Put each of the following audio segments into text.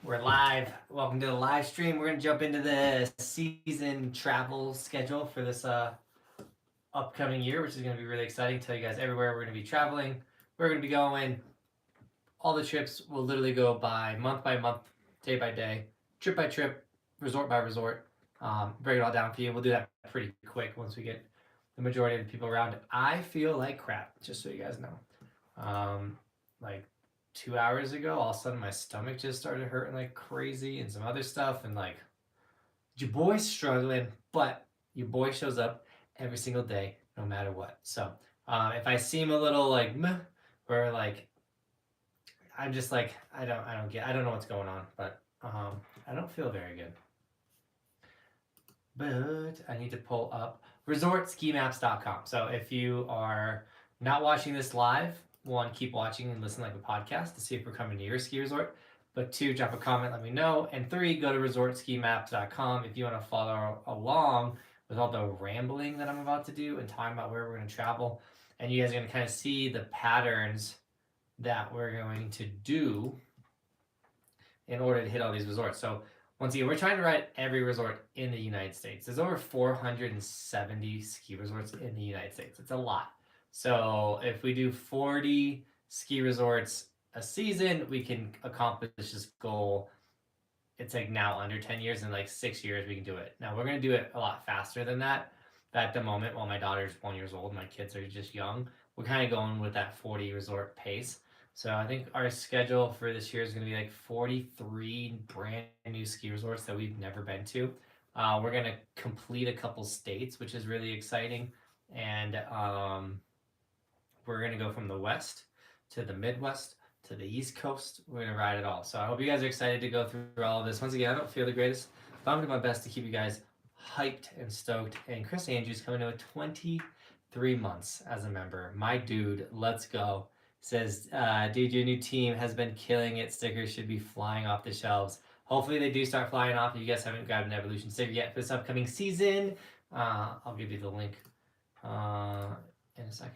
We're live. Welcome to the live stream. We're going to jump into the season travel schedule for this upcoming year, which is going to be really exciting. Tell you guys everywhere we're going to be traveling. We're going to be going. All the trips will literally go by month, day by day, trip by trip, resort by resort. Break it all down for you. We'll do that pretty quick once we get the majority of the people around. I feel like crap, just so you guys know. Like 2 hours ago, all of a sudden my stomach just started hurting like crazy and some other stuff. And like, your boy's struggling, but your boy shows up every single day, no matter what. So if I seem a little like meh, or like I'm just like I don't know what's going on, but I don't feel very good. But I need to pull up resortskimaps.com. So if you are not watching this live, one, keep watching and listen like a podcast to see if we're coming to your ski resort. But two, drop a comment, let me know. And three, go to resortskimaps.com if you want to follow along with all the rambling that I'm about to do and talking about where we're going to travel. And you guys are going to kind of see the patterns that we're going to do in order to hit all these resorts. So once again, we're trying to ride every resort in the United States. There's over 470 ski resorts in the United States. It's a lot. So if we do 40 ski resorts a season, we can accomplish this goal. It's like now under 10 years, in like 6 years we can do it. Now we're going to do it a lot faster than that. But at the moment, while my daughter's 1 year old, my kids are just young, we're kind of going with that 40 resort pace. So I think our schedule for this year is going to be like 43 brand new ski resorts that we've never been to. We're going to complete a couple states, which is really exciting. And we're going to go from the west to the Midwest to the East Coast. We're going to ride it all. So I hope you guys are excited to go through all of this. Once again, I don't feel the greatest, but I'm going to do my best to keep you guys hyped and stoked. And Chris Andrews coming to a 23 months as a member. My dude, let's go. Says, dude, your new team has been killing it. Stickers should be flying off the shelves. Hopefully they do start flying off. If you guys haven't grabbed an Evolution sticker yet for this upcoming season, I'll give you the link in a second.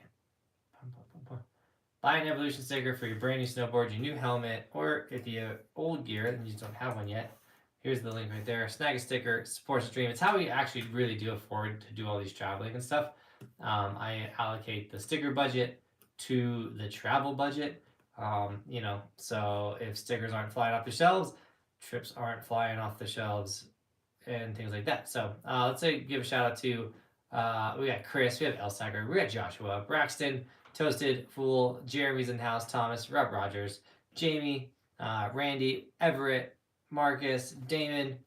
Buy an Evolution sticker for your brand new snowboard, your new helmet, or if you have old gear and you just don't have one yet, here's the link right there. Snag a sticker, supports the dream. It's how we actually really do afford to do all these traveling and stuff. I allocate the sticker budget to the travel budget. So if stickers aren't flying off the shelves, trips aren't flying off the shelves and things like that. So let's say give a shout out to we got Chris, we have Elsager, we got Joshua, Braxton, Toasted, Fool, Jeremy's in house, Thomas, Rob Rogers, Jamie, Randy, Everett, Marcus, Damon.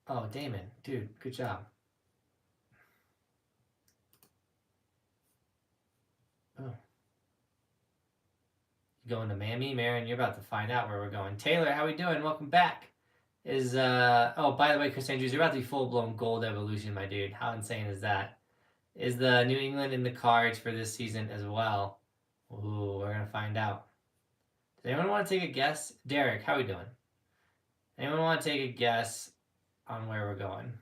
Oh, Damon, dude, good job. Oh. Going to Mammy, Marin, you're about to find out where we're going. Taylor, how we doing? Welcome back. Is oh, by the way, Chris Andrews, you're about to be full-blown gold Evolution, my dude. How insane is that? Is the New England in the cards for this season as well? Ooh, we're gonna find out. Does anyone want to take a guess? Derek, how we doing? Anyone want to take a guess on where we're going?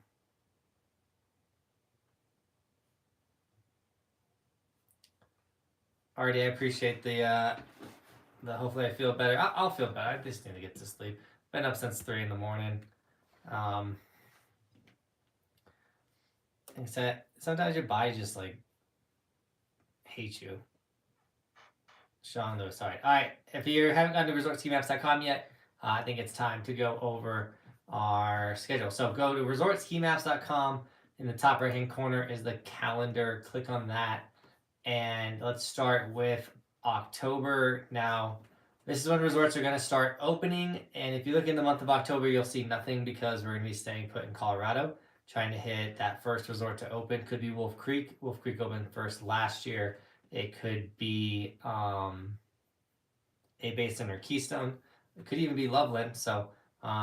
Artie, I appreciate the hopefully I feel better. I'll feel better. I just need to get to sleep. Been up since 3 in the morning. Sometimes your body just like hates you. Sean, though, sorry. All right, if you haven't gone to resortskimaps.com yet, I think it's time to go over our schedule. So go to resortskimaps.com. In the top right-hand corner is the calendar. Click on that. And let's start with October. Now, this is when resorts are going to start opening. And if you look in the month of October, you'll see nothing because we're going to be staying put in Colorado, trying to hit that first resort to open. Could be Wolf Creek. Wolf Creek opened first last year. It could be a base center Keystone. It could even be Loveland. So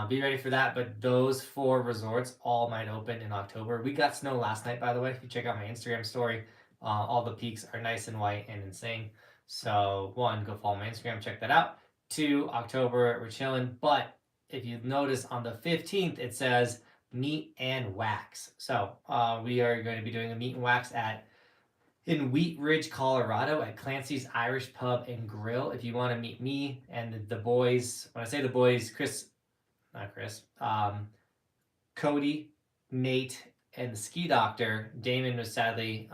be ready for that. But those 4 resorts all might open in October. We got snow last night, by the way. If you check out my Instagram story, all the peaks are nice and white and insane. So 1, go follow my Instagram, check that out. 2, October, we're chilling. But if you notice on the 15th, it says meet and wax. So we are going to be doing a meet and wax at in Wheat Ridge, Colorado at Clancy's Irish Pub and Grill. If you want to meet me and the boys, when I say the boys, Cody, Nate, and the ski doctor. Damon was sadly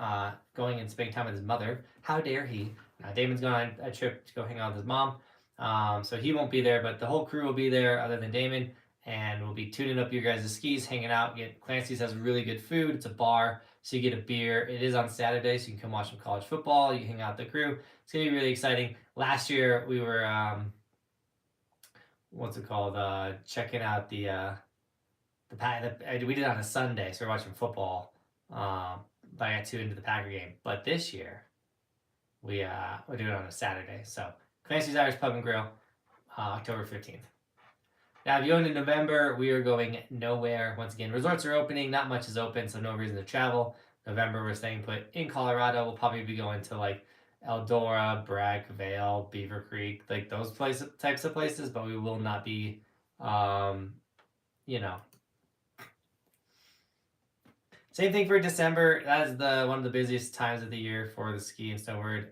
going and spending time with his mother. How dare he? Damon's going on a trip to go hang out with his mom. So he won't be there, but the whole crew will be there other than Damon. And we'll be tuning up your guys' skis, hanging out. Clancy's has really good food. It's a bar, so you get a beer. It is on Saturday, so you can come watch some college football. You can hang out with the crew. It's going to be really exciting. Last year, we were, checking out we did it on a Sunday, so we're watching football. I got too into the Packer game. But this year, we're doing it on a Saturday. So Clancy's Irish Pub and Grill, October 15th. Now, if you go into November, we are going nowhere. Once again, resorts are opening. Not much is open, so no reason to travel. November, we're staying put in Colorado. We'll probably be going to like Eldora, Bragg, Vale, Beaver Creek, like those types of places, but we will not be, Same thing for December. That is one of the busiest times of the year for the ski and snowboard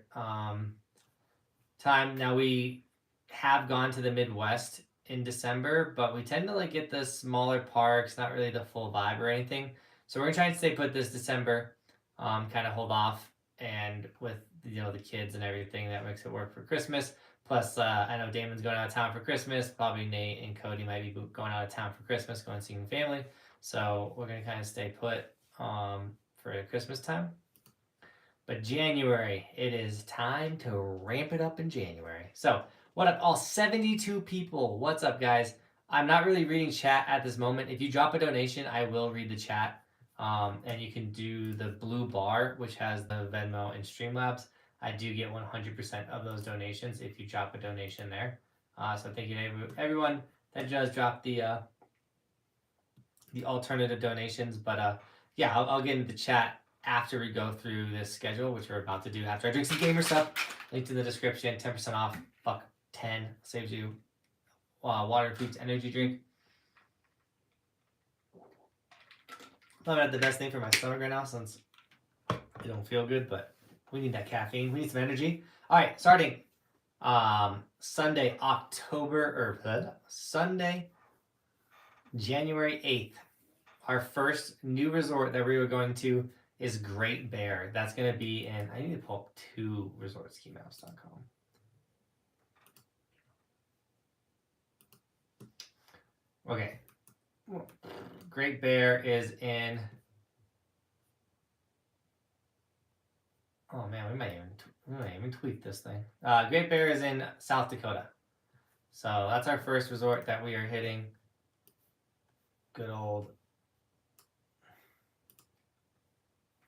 time. Now, we have gone to the Midwest in December, but we tend to like get the smaller parks, not really the full vibe or anything. So we're gonna try and stay put this December, kind of hold off, and with the kids and everything, that makes it work for Christmas. Plus, I know Damon's going out of town for Christmas. Probably Nate and Cody might be going out of town for Christmas, going and seeing family. So we're gonna kind of stay put for Christmas time. But January, it is time to ramp it up in January. So what up, all 72 people? What's up, guys? I'm not really reading chat at this moment. If you drop a donation, I will read the chat. And you can do the blue bar, which has the Venmo and Streamlabs. I do get 100% of those donations if you drop a donation there. So thank you to everyone that does drop the alternative donations. But yeah, I'll get into the chat after we go through this schedule, which we're about to do after I drink some gamer stuff. Linked in the description, 10% off. Fuck 10 saves you water fruits energy drink. Not had the best thing for my stomach right now since I don't feel good, but we need that caffeine. We need some energy. All right, starting Sunday, January 8th. Our first new resort that we were going to is Great Bear. That's going to be in, I need to pull up 2 resortskimaps.com. Okay. Great Bear is in, oh man, we might even tweak this thing. Great Bear is in South Dakota. So that's our first resort that we are hitting. Good old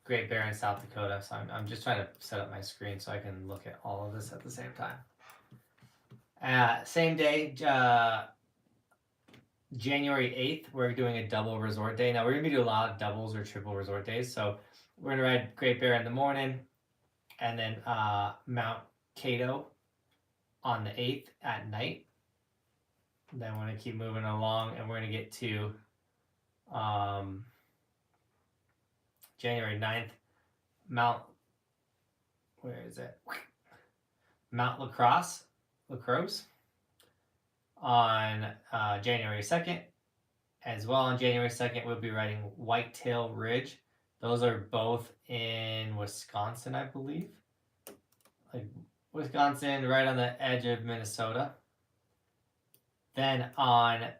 Great Bear in South Dakota. So I'm just trying to set up my screen so I can look at all of this at the same time. Same day, January 8th, we're doing a double resort day. Now, we're going to be doing a lot of doubles or triple resort days. So we're going to ride Great Bear in the morning and then Mount Cato on the 8th at night. Then we're going to keep moving along and we're going to get to January 9th, Mount Lacrosse on January 2nd. As well on January 2nd, we'll be riding Whitetail Ridge. Those are both in Wisconsin, I believe. Like Wisconsin, right on the edge of Minnesota. Then on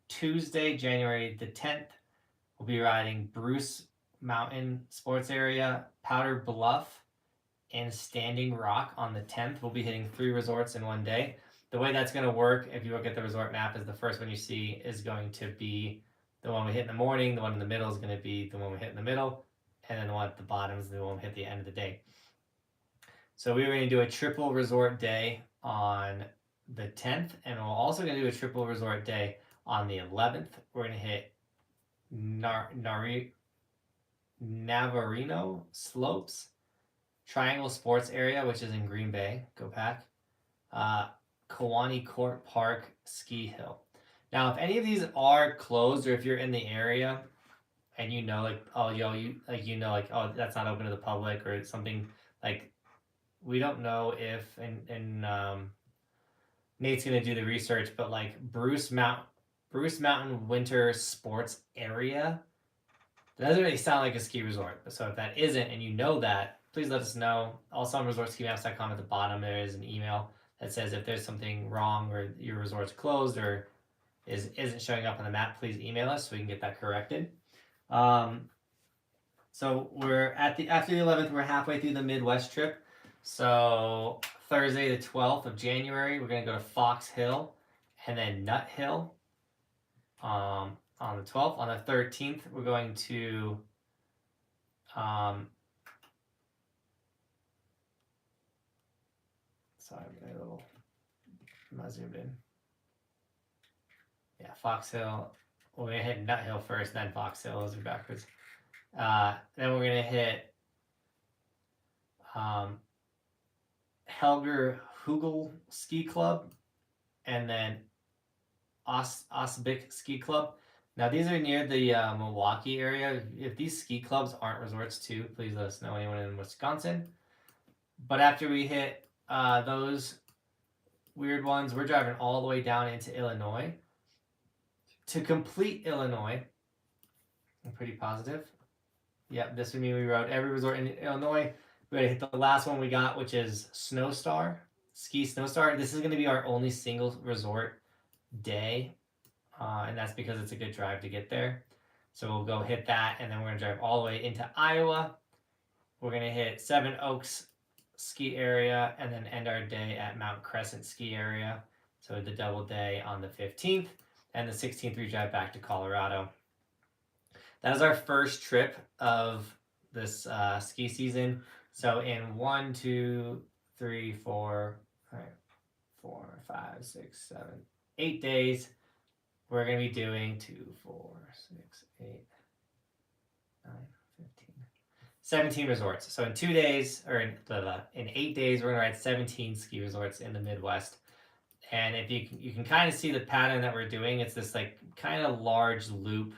Tuesday, January the 10th, we'll be riding Bruce Mountain Sports Area, Powder Bluff, and Standing Rock on the 10th. We'll be hitting 3 resorts in one day. The way that's going to work, if you look at the resort map, is the first one you see is going to be the one we hit in the morning, the one in the middle is going to be the one we hit in the middle, and then the one at the bottom is the one we hit at the end of the day. So we're going to do a triple resort day on the 10th, and we're also going to do a triple resort day on the 11th. We're going to hit Navarino Slopes, Triangle Sports Area, which is in Green Bay. Go Pack. Kewaunee Court Park Ski Hill. Now, if any of these are closed or if you're in the area, and you know, like, oh, yo, you like, you know, like, oh, that's not open to the public or something, like, we don't know if, and Nate's gonna do the research, but like Bruce Mountain Winter Sports Area, that doesn't really sound like a ski resort. So if that isn't, and you know that, please let us know. Also on resortskimaps.com at the bottom, there is an email that says if there's something wrong or your resort's closed or isn't showing up on the map, please email us so we can get that corrected. So we're at the after the 11th, we're halfway through the Midwest trip. So Thursday the 12th of January, we're gonna go to Fox Hill and then Nut Hill. On the 12th, on the 13th, we're going to sorry, I'm getting a little, I'm not zoomed in. Yeah, Fox Hill. We're gonna hit Nut Hill first, then Fox Hill. Those are backwards. Then we're gonna hit Helger Hugel Ski Club, and then Osbeek Ski Club. Now these are near the Milwaukee area. If these ski clubs aren't resorts too, please let us know, anyone in Wisconsin. But after we hit those weird ones, we're driving all the way down into Illinois. To complete Illinois, I'm pretty positive. Yep, this would mean we rode every resort in Illinois. We're gonna hit the last one we got, which is Snowstar, Ski Snowstar. This is gonna be our only single resort day, and that's because it's a good drive to get there. So we'll go hit that, and then we're gonna drive all the way into Iowa. We're gonna hit Seven Oaks ski area, and then end our day at Mount Crescent ski area. So the double day on the 15th, and the 16th we drive back to Colorado. That is our first trip of this ski season. So in 1, 2, 3, 4, 4, 5, 6, 7, 8 days, we're going to be doing 2, 4, 6, 8, 9, 15, 17 resorts. So in 2 days, or in 8 days, we're going to ride 17 ski resorts in the Midwest. And if you can kind of see the pattern that we're doing, it's this like kind of large loop.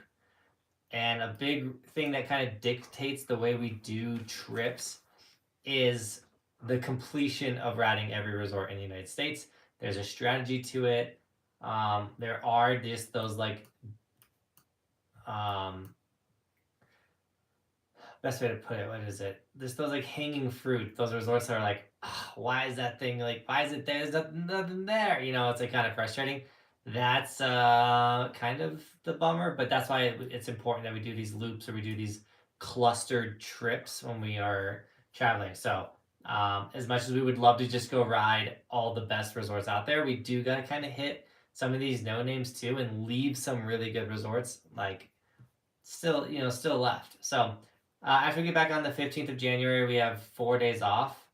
And a big thing that kind of dictates the way we do trips is the completion of riding every resort in the United States. There's a strategy to it. There are just those like best way to put it, what is it? There's those like hanging fruit. Those resorts that are like, oh, why is that thing like, why is it there? There's nothing there. You know, it's like kind of frustrating. That's kind of the bummer, but that's why it's important that we do these loops or we do these clustered trips when we are traveling. So as much as we would love to just go ride all the best resorts out there, we do gotta kind of hit some of these no names too and leave some really good resorts like still left. So after we get back on the 15th of January, we have 4 days off,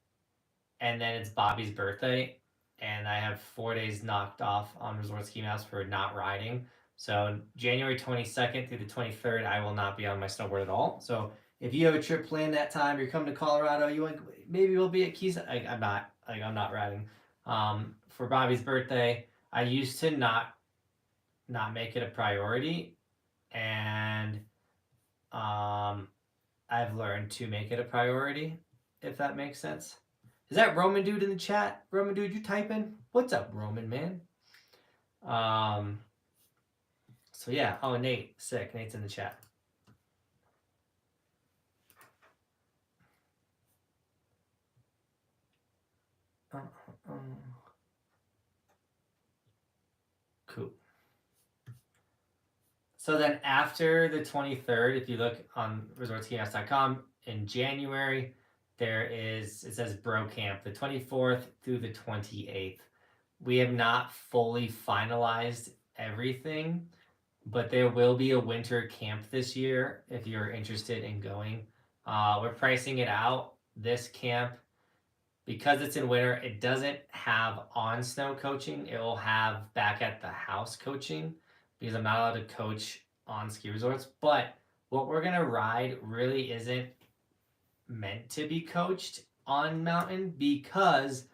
and then it's Bobby's birthday, and I have 4 days knocked off on Resort Ski Maps for not riding. So January 22nd through the 23rd, I will not be on my snowboard at all. So if you have a trip planned that time, you're coming to Colorado, maybe we'll be at Keys. I'm not riding. For Bobby's birthday, I used to not make it a priority, and I've learned to make it a priority, if that makes sense. Is that Roman dude in the chat? Roman dude, you typing? What's up, Roman man? So yeah. Oh, Nate, sick. Nate's in the chat. Cool. So then after the 23rd, if you look on resortskimaps.com, in January, it says Bro Camp, the 24th through the 28th. We have not fully finalized everything, but there will be a winter camp this year if you're interested in going. We're pricing it out. This camp, because it's in winter, it doesn't have on snow coaching. It will have back at the house coaching, because I'm not allowed to coach on ski resorts. But what we're gonna ride really isn't meant to be coached on mountain, because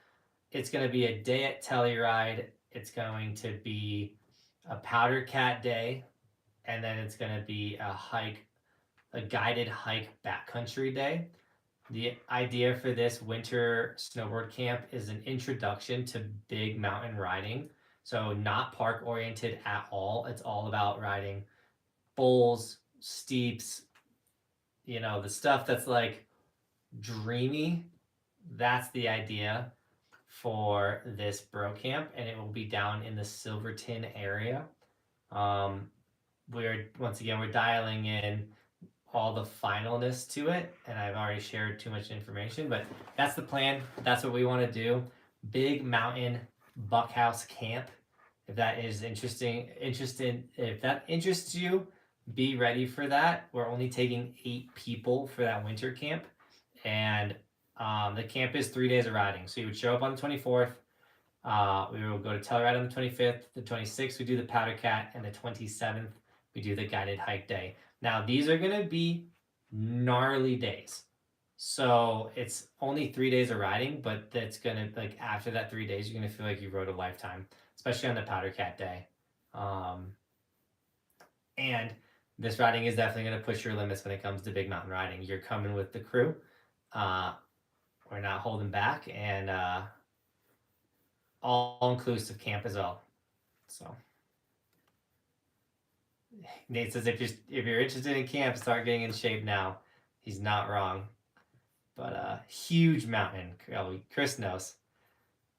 it's gonna be a day at Telluride. It's going to be a Powder Cat day, and then it's gonna be a hike a guided hike backcountry day. The idea for this winter snowboard camp is an introduction to big mountain riding. So not park oriented at all. It's all about riding bowls, steeps, the stuff that's like dreamy. That's the idea for this bro camp, and it will be down in the Silverthorne area. We're dialing in all the finalness to it, and I've already shared too much information, but that's the plan. That's what we want to do. Big mountain Buckhouse camp. If that is if that interests you, be ready for that. We're only taking 8 people for that winter camp, and the camp is 3 days of riding. So you would show up on the 24th. We will go to Telluride on the 25th. The 26th, we do the Powder Cat, and the 27th, we do the guided hike day. Now, these are going to be gnarly days. So it's only 3 days of riding, but that's going to, like, after that 3 days, you're going to feel like you rode a lifetime, especially on the Powder Cat day. And this riding is definitely going to push your limits when it comes to big mountain riding. You're coming with the crew. We're not holding back, and all-inclusive camp as well. So Nate says if you're interested in camp, start getting in shape now. He's not wrong. But huge mountain. Chris knows.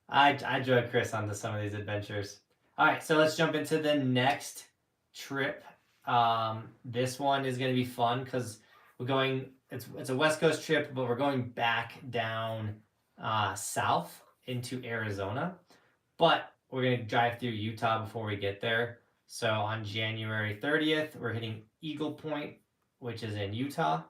I drug Chris onto some of these adventures. All right, so let's jump into the next trip. This one is going to be fun because we're going. It's a West Coast trip, but we're going back down south into Arizona. But we're going to drive through Utah before we get there. So on January 30th, we're hitting Eagle Point, which is in Utah.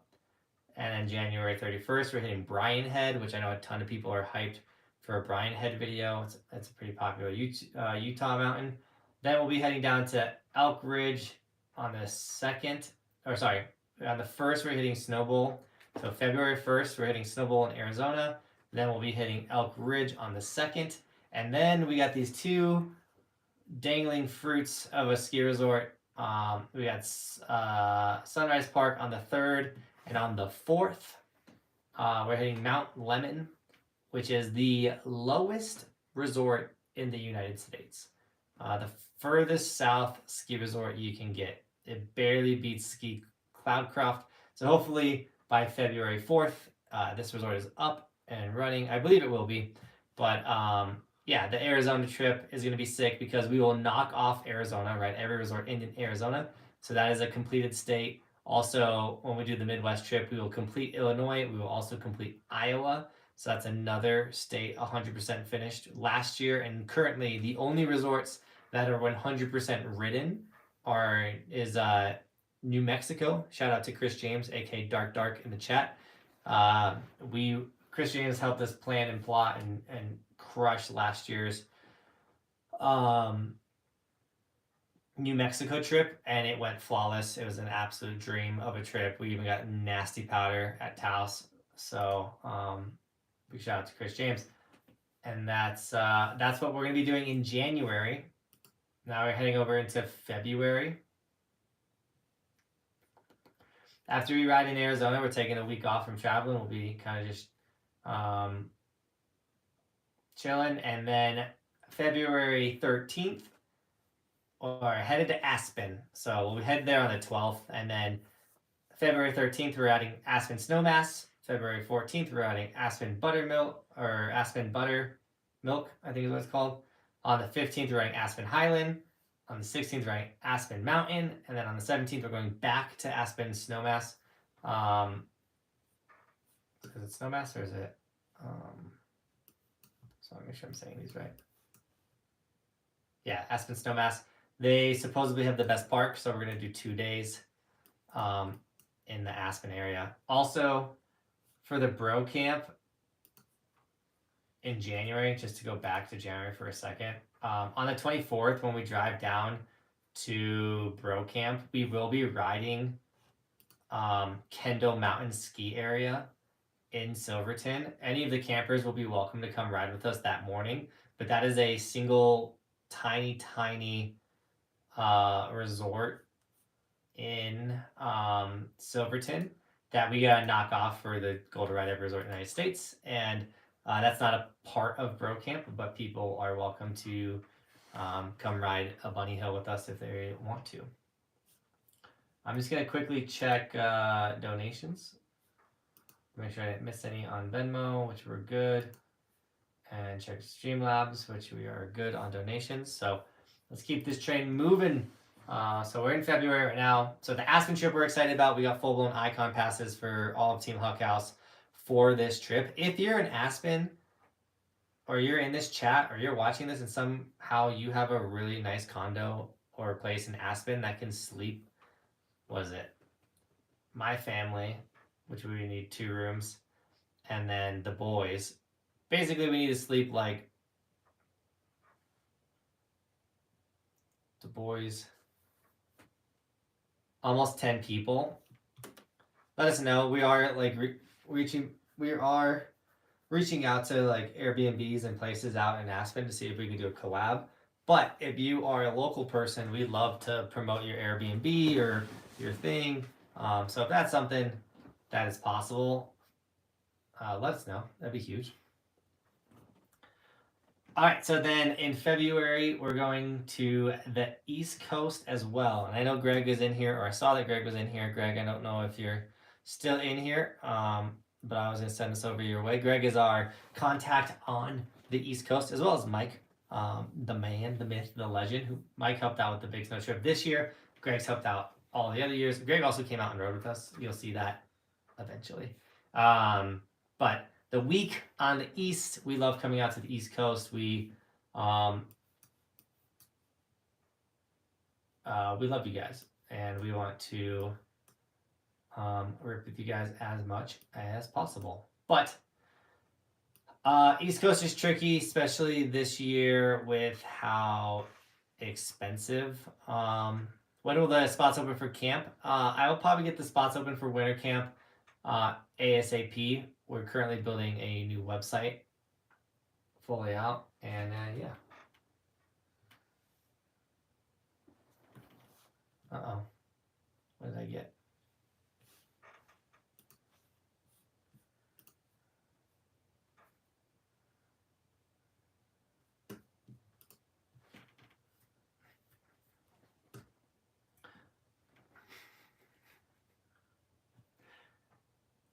And then January 31st, we're hitting Brian Head, which I know a ton of people are hyped for a Brian Head video. It's a pretty popular Utah mountain. Then we'll be heading down to Elk Ridge on the 2nd. On the 1st, we're hitting Snowbowl. So February 1st, we're hitting Snowbowl in Arizona. Then we'll be hitting Elk Ridge on the 2nd. And then we got these 2 dangling fruits of a ski resort. We got Sunrise Park on the 3rd, and on the 4th, we're hitting Mount Lemmon, which is the lowest resort in the United States. The furthest south ski resort you can get. It barely beats Ski Cloudcroft. So hopefully by February 4th, this resort is up and running. I believe it will be. But yeah, the Arizona trip is going to be sick because we will knock off Arizona, right? Every resort in Arizona. So that is a completed state. Also, when we do the Midwest trip, we will complete Illinois. We will also complete Iowa. So that's another state 100% finished last year. And currently, the only resorts that are 100% ridden is New Mexico. Shout out to Chris James, aka Dark in the chat. Chris James helped us plan and plot and crush last year's New Mexico trip, and it went flawless. It was an absolute dream of a trip. We even got nasty powder at Taos. So big shout out to Chris James. And that's what we're gonna be doing in January. Now we're heading over into February. After we ride in Arizona, we're taking a week off from traveling. We'll be kind of just chilling. And then February 13th, we're headed to Aspen. So we'll head there on the 12th. And then February 13th, we're adding Aspen Snowmass. February 14th, we're adding Aspen Buttermilk, or Aspen Buttermilk, I think is what it's called. On the 15th, we're adding Aspen Highland. On the 16th, we're adding Aspen Mountain. And then on the 17th, we're going back to Aspen Snowmass. Is it Snowmass or is it? So let me make sure I'm saying these right. Yeah, Aspen Snowmass. They supposedly have the best park, so we're going to do 2 days in the Aspen area. Also, for the bro camp in January, just to go back to January for a second, on the 24th, when we drive down to bro camp, we will be riding Kendall Mountain Ski Area in Silverthorne. Any of the campers will be welcome to come ride with us that morning, but that is a single tiny resort in Silverton that we got to knock off for the Gold Ride Every Resort in the United States. And that's not a part of Bro Camp, but people are welcome to come ride a bunny hill with us if they want to. I'm just going to quickly check donations. Make sure I didn't miss any on Venmo, which we're good. And check Streamlabs, which we are good on donations. So let's keep this train moving. So we're in February right now. So the Aspen trip we're excited about. We got full-blown icon passes for all of Team Buckhouse for this trip. If you're in Aspen, or you're in this chat, or you're watching this and somehow you have a really nice condo or a place in Aspen that can sleep, what is it? My family, which we need 2 rooms, and then the boys. Basically, we need to sleep like the boys, almost 10 people. Let us know. We are like reaching out to like Airbnbs and places out in Aspen to see if we can do a collab. But if you are a local person, we'd love to promote your Airbnb or your thing. So if that's something that is possible, let us know. That'd be huge. All right, so then in February, we're going to the East Coast as well. And I know Greg is in here, or I saw that Greg was in here. Greg, I don't know if you're still in here, but I was going to send this over your way. Greg is our contact on the East Coast, as well as Mike, the man, the myth, the legend. Who Mike helped out with the big snow trip this year. Greg's helped out all the other years. Greg also came out and rode with us. You'll see that eventually. But the week on the East, we love coming out to the East Coast. We love you guys, and we want to work with you guys as much as possible. But East Coast is tricky, especially this year with how expensive. When will the spots open for camp? I will probably get the spots open for winter camp ASAP. We're currently building a new website fully out, and yeah. Uh-oh. What did I get?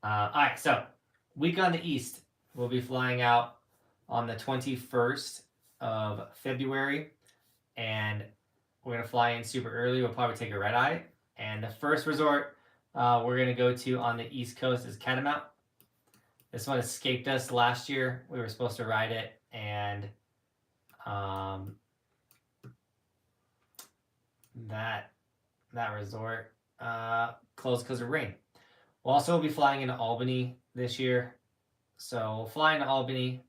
All right, so week on the East, we'll be flying out on the 21st of February, and we're going to fly in super early. We'll probably take a red eye. And the first resort we're going to go to on the East Coast is Catamount. This one escaped us last year. We were supposed to ride it, and that resort closed because of rain. We'll also be flying into Albany this year. So we'll fly into Albany,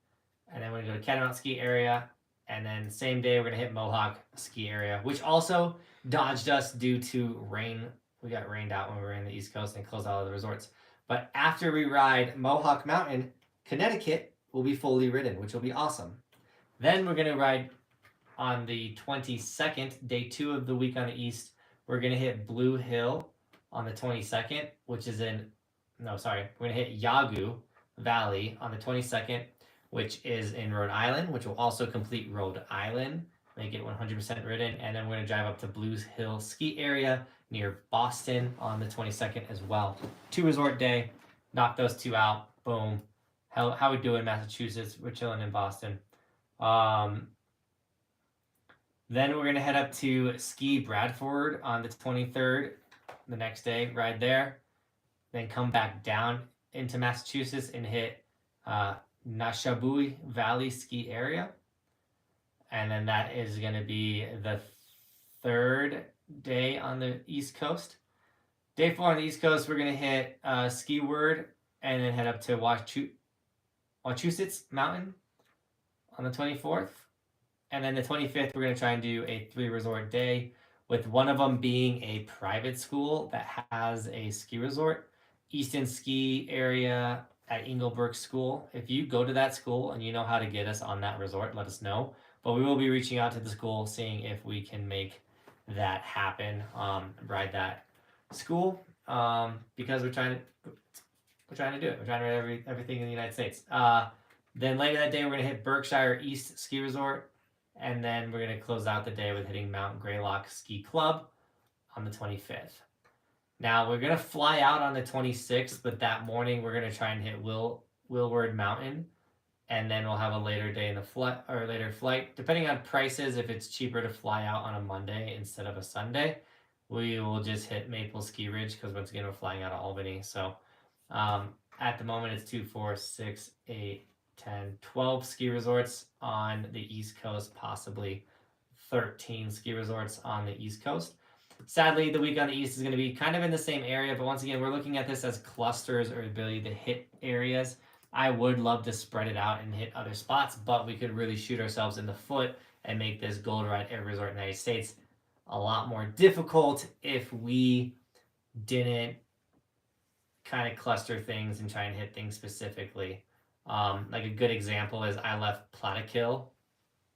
and then we're going to go to Catamount ski area, and then same day we're going to hit Mohawk ski area, which also dodged us due to rain. We got rained out when we were in the East Coast and closed all of the resorts. But after we ride Mohawk Mountain, Connecticut will be fully ridden, which will be awesome. Then we're going to ride on the 22nd, day 2 of the week on the East. We're going to hit Blue Hill on the 22nd, which is we're going to hit Yawgoo Valley on the 22nd, which is in Rhode Island, which will also complete Rhode Island, make it 100% ridden. And then we're going to drive up to Blue Hill ski area near Boston on the 22nd as well. 2 resort day, knock those 2 out, boom. How we doing, Massachusetts? We're chilling in Boston. Then we're going to head up to Ski Bradford on the 23rd, the next day, ride there. Then come back down into Massachusetts and hit Nashabui Valley ski area. And then that is going to be the 3rd day on the East Coast. Day 4 on the East Coast, we're going to hit Skiward and then head up to Wachusett Mountain on the 24th. And then the 25th, we're going to try and do a 3 resort day, with one of them being a private school that has a ski resort, Easton Ski Area at Engelberg School. If you go to that school and you know how to get us on that resort, let us know. But we will be reaching out to the school, seeing if we can make that happen, ride that school because we're trying to do it. We're trying to ride everything in the United States. Then later that day, we're going to hit Berkshire East Ski Resort. And then we're going to close out the day with hitting Mount Greylock Ski Club on the 25th. Now, we're going to fly out on the 26th, but that morning we're going to try and hit Willward Mountain. And then we'll have a later day in the later flight. Depending on prices, if it's cheaper to fly out on a Monday instead of a Sunday, we will just hit Maple Ski Ridge because once again, we're flying out of Albany. So at the moment, it's 2, 4, 6, 8, 10, 12 ski resorts on the East Coast, possibly 13 ski resorts on the East Coast. Sadly, the week on the East is going to be kind of in the same area, but once again, we're looking at this as clusters or ability to hit areas. I would love to spread it out and hit other spots, but we could really shoot ourselves in the foot and make this Gold Ride every resort in the United States a lot more difficult if we didn't kind of cluster things and try and hit things specifically. Like a good example is I left Plattekill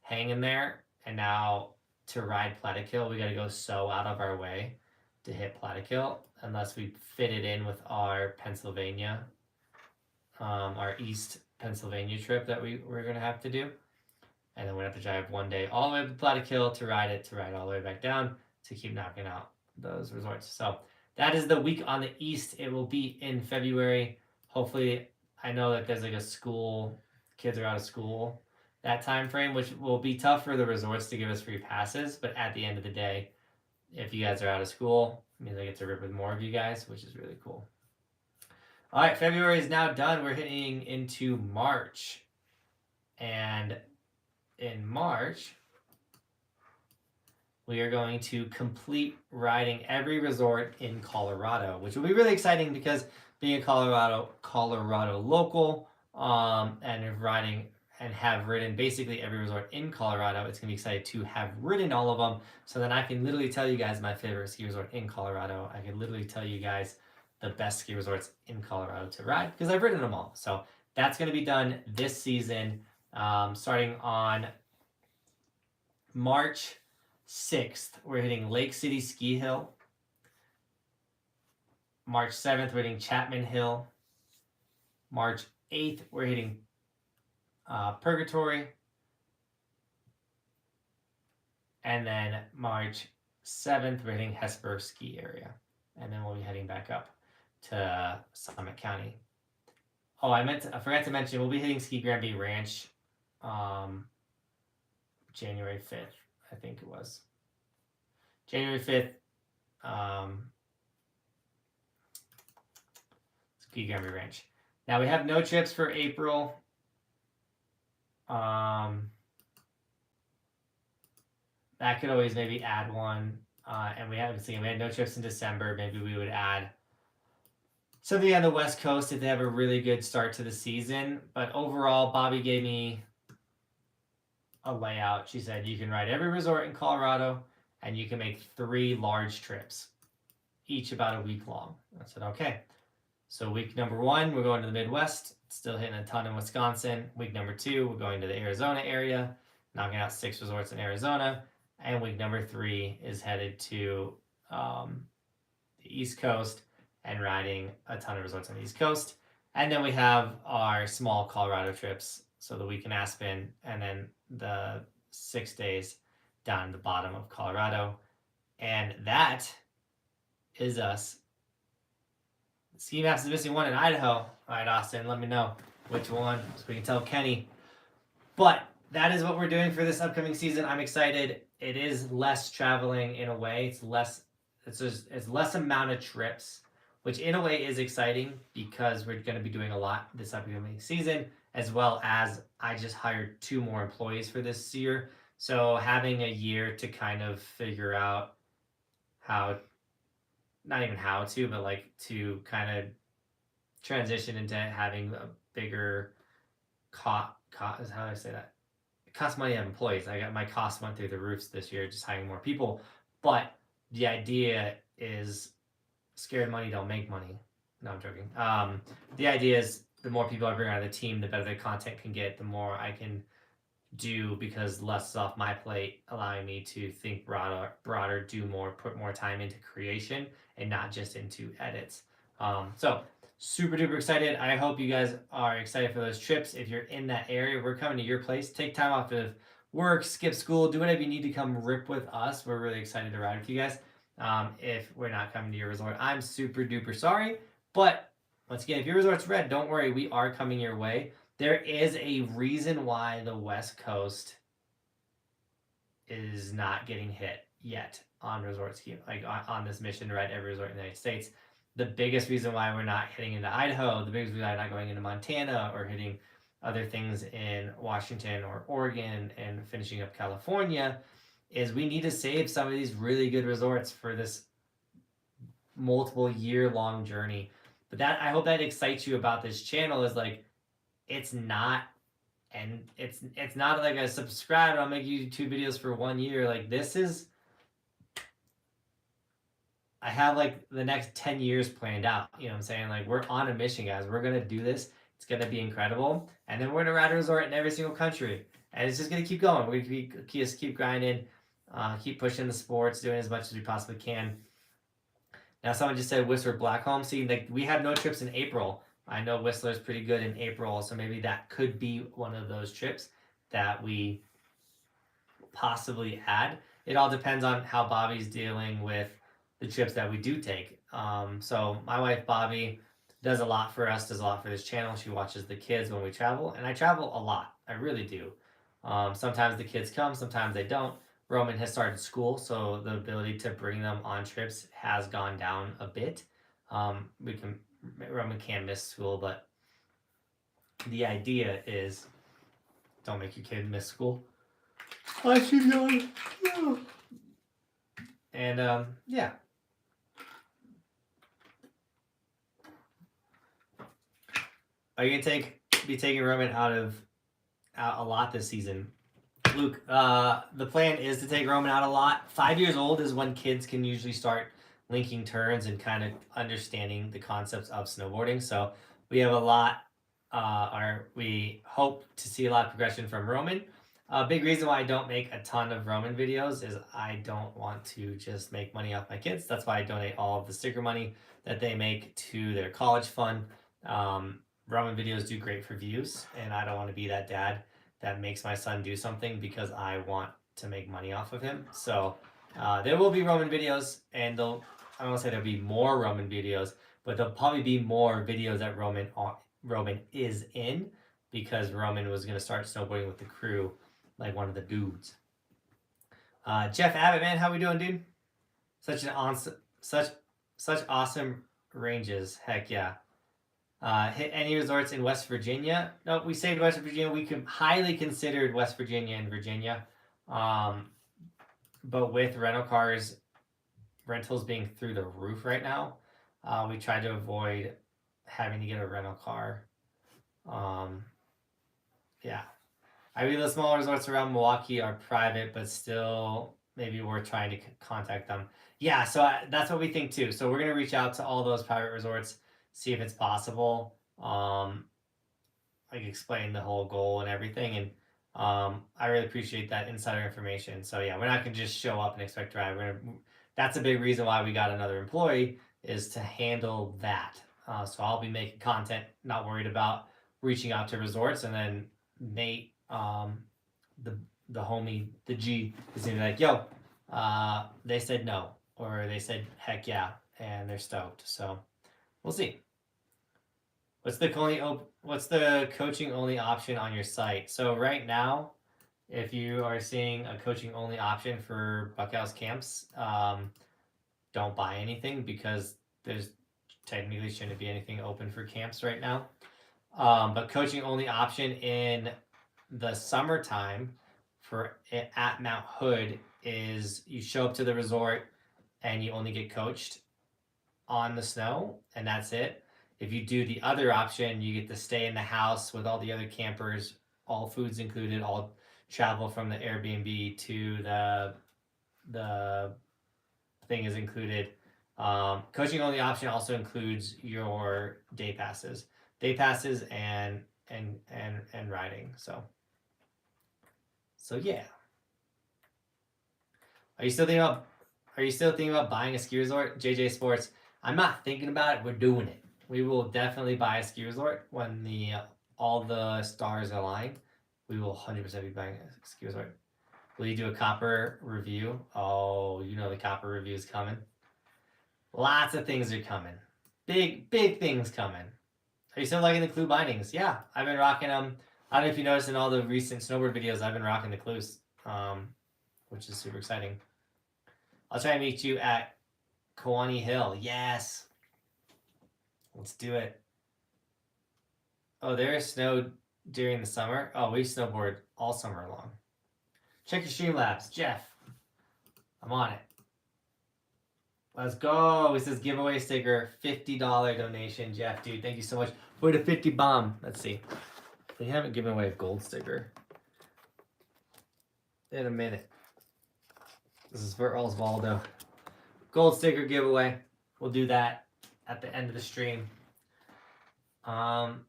hanging there, and now to ride Plattekill, we got to go so out of our way to hit Plattekill unless we fit it in with our Pennsylvania, our East Pennsylvania trip that we're going to have to do. And then we have to drive one day all the way up to Plattekill to ride all the way back down to keep knocking out those resorts. So that is the week on the East. It will be in February. Hopefully, I know that there's like a school, kids are out of school that time frame, which will be tough for the resorts to give us free passes. But at the end of the day, if you guys are out of school, it means I get to rip with more of you guys, which is really cool. All right, February is now done. We're heading into March. And in March, we are going to complete riding every resort in Colorado, which will be really exciting because being a Colorado local, and riding and have ridden basically every resort in Colorado, it's gonna be exciting to have ridden all of them. So then I can literally tell you guys my favorite ski resort in Colorado. I can literally tell you guys the best ski resorts in Colorado to ride because I've ridden them all. So that's gonna be done this season, starting on March 6th. We're hitting Lake City Ski Hill. March 7th, we're hitting Chapman Hill. March 8th, we're hitting Purgatory. And then March 7th, we're hitting Hesper Ski Area. And then we'll be heading back up to Summit County. Oh, I forgot to mention, we'll be hitting Ski Granby Ranch January 5th, I think it was. January 5th, Ski Granby Ranch. Now we have no trips for April. That could always maybe add one. And we had no trips in December. Maybe we would add something on the West Coast if they have a really good start to the season. But overall, Bobby gave me a layout. She said you can ride every resort in Colorado and you can make 3 large trips, each about a week long. I said, okay. So week number 1, we're going to the Midwest, still hitting a ton in Wisconsin. Week number 2, we're going to the Arizona area, knocking out 6 resorts in Arizona. And week number 3 is headed to the East Coast and riding a ton of resorts on the East Coast. And then we have our small Colorado trips. So the week in Aspen and then the 6 days down in the bottom of Colorado. And that is us. Ski Maps is missing one in Idaho. All right, Austin, let me know which one so we can tell Kenny. But that is what we're doing for this upcoming season. I'm excited. It is less traveling in a way. It's less amount of trips, which in a way is exciting because we're going to be doing a lot this upcoming season, as well as I just hired 2 more employees for this year. So having a year to kind of figure out not even how to, but like to kind of transition into having a bigger how do I say that? It costs money to have employees. My costs went through the roofs this year just hiring more people. But the idea is scared money don't make money. No, I'm joking. The idea is the more people I bring on the team, the better the content can get, the more I can do because less is off my plate, allowing me to think broader, do more, put more time into creation and not just into edits. So super duper excited. I hope you guys are excited for those trips. If you're in that area, we're coming to your place. Take time off of work, skip school, do whatever you need to come rip with us. We're really excited to ride with you guys. If we're not coming to your resort, I'm super duper sorry. But once again, if your resort's red, don't worry, we are coming your way. There is a reason why the West Coast is not getting hit yet on resort ski, like on this mission to ride every resort in the United States. The biggest reason why we're not hitting into Idaho, the biggest reason why we're not going into Montana or hitting other things in Washington or Oregon and finishing up California is we need to save some of these really good resorts for this multiple year-long journey. But that, I hope that excites you about this channel, is like, it's not, and it's not like a subscribe, I'll make YouTube videos for 1 year. Like, this is, I have like the next 10 years planned out. You know what I'm saying? Like, we're on a mission, guys. We're gonna do this. It's gonna be incredible. And then we're gonna ride a resort in every single country. And it's just gonna keep going. We just keep grinding, keep pushing the sports, doing as much as we possibly can. Now, someone just said Whistler Blackcomb. See, like, we have no trips in April. I know Whistler's pretty good in April, so maybe that could be one of those trips that we possibly add. It all depends on how Bobby's dealing with the trips that we do take. So my wife Bobby does a lot for us, does a lot for this channel. She watches the kids when we travel, and I travel a lot. I really do. Sometimes the kids come, sometimes they don't. Roman has started school, so the ability to bring them on trips has gone down a bit. Roman can miss school, but the idea is don't make your kid miss school. I should go. And yeah. Are you gonna be taking Roman out a lot this season? Luke, the plan is to take Roman out a lot. 5 years old is when kids can usually start linking turns and kind of understanding the concepts of snowboarding. So we have a lot, we hope to see a lot of progression from Roman. A big reason why I don't make a ton of Roman videos is I don't want to just make money off my kids. That's why I donate all of the sticker money that they make to their college fund. Roman videos do great for views, and I don't want to be that dad that makes my son do something because I want to make money off of him. So there will be Roman videos, and I don't want to say there'll be more Roman videos, but there'll probably be more videos that Roman is in, because Roman was going to start snowboarding with the crew like one of the dudes. Jeff Abbott, man, how we doing, dude? Such awesome ranges. Heck yeah. Hit any resorts in West Virginia? No, we saved West Virginia. We highly considered West Virginia and Virginia. But with rentals being through the roof right now, we tried to avoid having to get a rental car. Yeah. I believe the smaller resorts around Milwaukee are private, but still maybe we're trying to contact them. Yeah, so that's what we think too. So we're going to reach out to all those private resorts, see if it's possible, like explain the whole goal and everything. And I really appreciate that insider information. So yeah, we're not going to just show up and expect to ride. That's a big reason why we got another employee, is to handle that. So I'll be making content, not worried about reaching out to resorts. And then Nate, the homie, the G, is going to be like, yo, they said no, or they said heck yeah, and they're stoked. So we'll see. What's the coaching only option on your site? So right now, if you are seeing a coaching only option for Buckhouse camps, don't buy anything, because there's technically shouldn't be anything open for camps right now. But coaching only option in the summertime at Mount Hood is you show up to the resort and you only get coached on the snow, and that's it. If you do the other option, you get to stay in the house with all the other campers, all foods included, all travel from the Airbnb to the thing is included. Coaching only option also includes your day passes and riding. So So yeah. Are you still thinking about buying a ski resort? JJ Sports. I'm not thinking about it. We're doing it. We will definitely buy a ski resort when all the stars align. We will 100% be buying a ski resort. Will you do a copper review? Oh, you know the copper review is coming. Lots of things are coming. Big things coming. Are you still liking the Clue bindings? Yeah, I've been rocking them. I don't know if you noticed in all the recent snowboard videos, I've been rocking the Clues, which is super exciting. I'll try and meet you at Kawani Hill. Yes. Let's do it. Oh, there is snow during the summer. Oh, we snowboard all summer long. Check your Streamlabs. Jeff. I'm on it. Let's go. It says giveaway sticker, $50 donation. Jeff, dude, thank you so much for the 50 bomb. Let's see. We haven't given away a gold sticker in a minute. This is for Osvaldo. Gold sticker giveaway. We'll do that at the end of the stream. I'm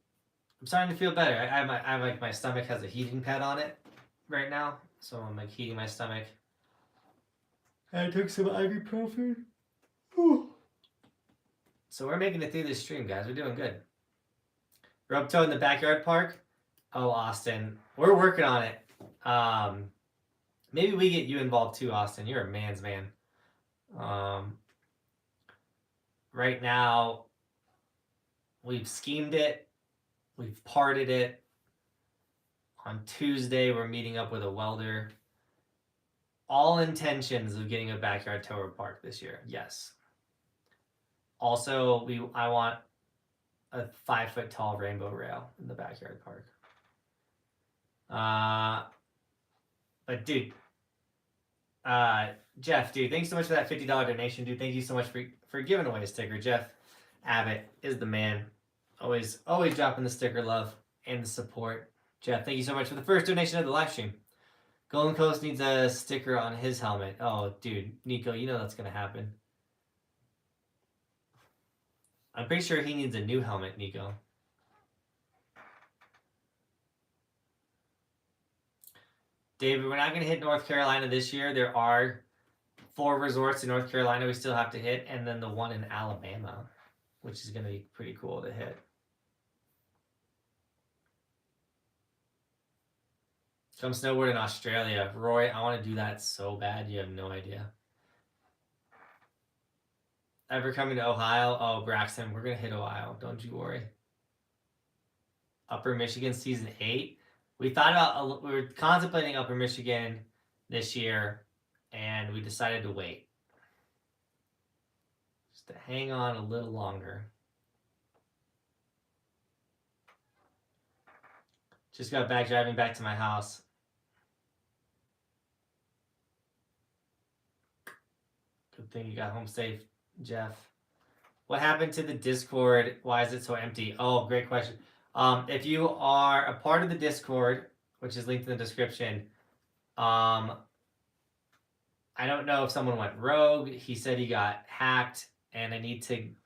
starting to feel better. I like my stomach has a heating pad on it right now, so I'm like heating my stomach. I took some ibuprofen. Whew. So we're making it through this stream, guys. We're doing good. Rub toe in the backyard park. Oh, Austin, we're working on it. Maybe we get you involved too, Austin. You're a man's man. Right now, we've schemed it. We've parted it. On Tuesday, we're meeting up with a welder. All intentions of getting a backyard tower park this year. Yes. Also, I want a 5-foot tall rainbow rail in the backyard park. But dude, Jeff, dude, thanks so much for that $50 donation, dude. Thank you so much for giving away a sticker. Jeff Abbott is the man. Always dropping the sticker love and the support. Jeff, thank you so much for the first donation of the live stream. Golden Coast needs a sticker on his helmet. Oh, dude, Nico, you know that's gonna happen. I'm pretty sure he needs a new helmet, Nico. David, we're not going to hit North Carolina this year. There are 4 resorts in North Carolina we still have to hit, and then the one in Alabama, which is going to be pretty cool to hit. Come snowboard in Australia. Roy, I want to do that so bad. You have no idea. Ever coming to Ohio? Oh, Braxton, we're going to hit Ohio. Don't you worry. Upper Michigan Season 8. We were contemplating Upper Michigan this year, and we decided to wait. Just to hang on a little longer. Just got back driving back to my house. Good thing you got home safe, Jeff. What happened to the Discord? Why is it so empty? Oh, great question. If you are a part of the Discord, which is linked in the description, I don't know if someone went rogue. He said he got hacked, and I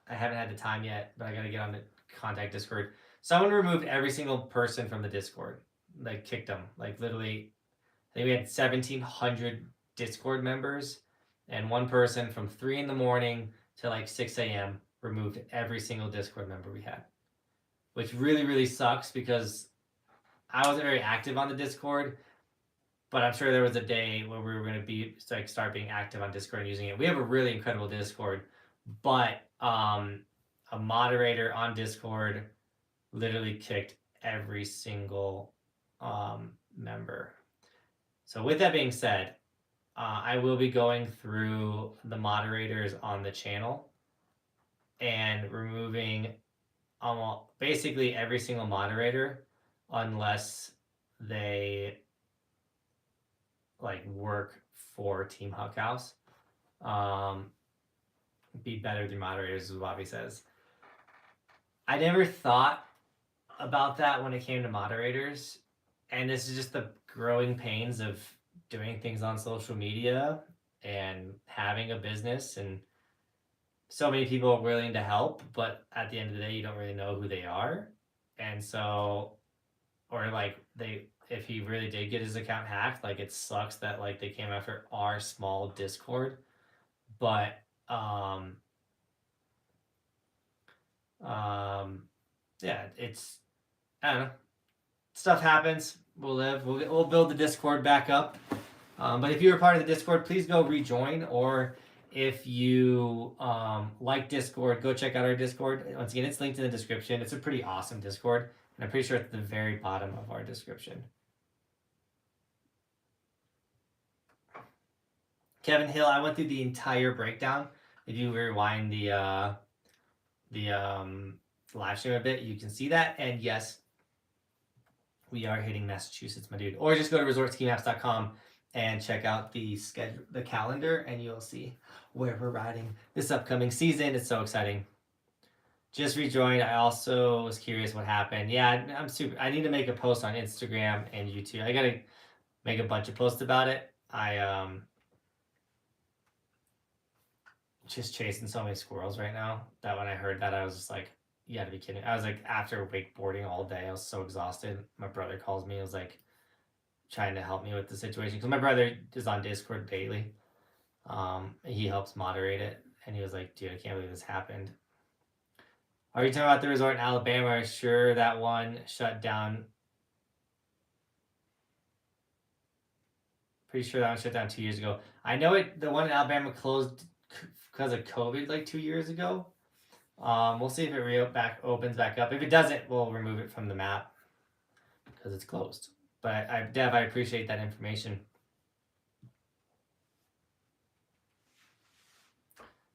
haven't had the time yet, but I got to get on the contact Discord. Someone removed every single person from the Discord, like kicked them. Like literally, I think we had 1,700 Discord members, and one person from 3 in the morning to like 6 a.m. removed every single Discord member we had. Which really, really sucks because I wasn't very active on the Discord, but I'm sure there was a day where we were going to start being active on Discord and using it. We have a really incredible Discord, but a moderator on Discord literally kicked every single member. So with that being said, I will be going through the moderators on the channel and removing basically every single moderator unless they like work for Team Huckhouse. Be better than moderators, as Bobby says. I never thought about that when it came to moderators, and this is just the growing pains of doing things on social media and having a business, and so many people are willing to help, but at the end of the day, you don't really know who they are. And so, or like they if he really did get his account hacked, like it sucks that like they came after our small Discord, but yeah, it's, I don't know, stuff happens. We'll live. We'll build the Discord back up. But if you're a part of the Discord, please go rejoin. Or if you like Discord, go check out our Discord. Once again, it's linked in the description. It's a pretty awesome Discord, and I'm pretty sure it's at the very bottom of our description. Kevin Hill, I went through the entire breakdown. If you rewind the live stream a bit, you can see that. And yes, we are hitting Massachusetts, my dude. Or just go to resortskimaps.com and check out the schedule, the calendar, and you'll see where we're riding this upcoming season. It's so exciting. Just rejoined. I also was curious what happened. Yeah, I need to make a post on Instagram and YouTube. I gotta make a bunch of posts about it. I just chasing so many squirrels right now that when I heard that, I was just like, you gotta be kidding. I was like, after wakeboarding all day, I was so exhausted. My brother calls me. He was like trying to help me with the situation because my brother is on Discord daily. He helps moderate it, and he was like, dude, I can't believe this happened. Are you talking about the resort in Alabama? Sure, that one shut down. Pretty sure that one shut down 2 years ago. I know it. The one in Alabama closed because of COVID like 2 years ago. We'll see if it opens back up. If it doesn't, we'll remove it from the map because it's closed. But Dev, I appreciate that information.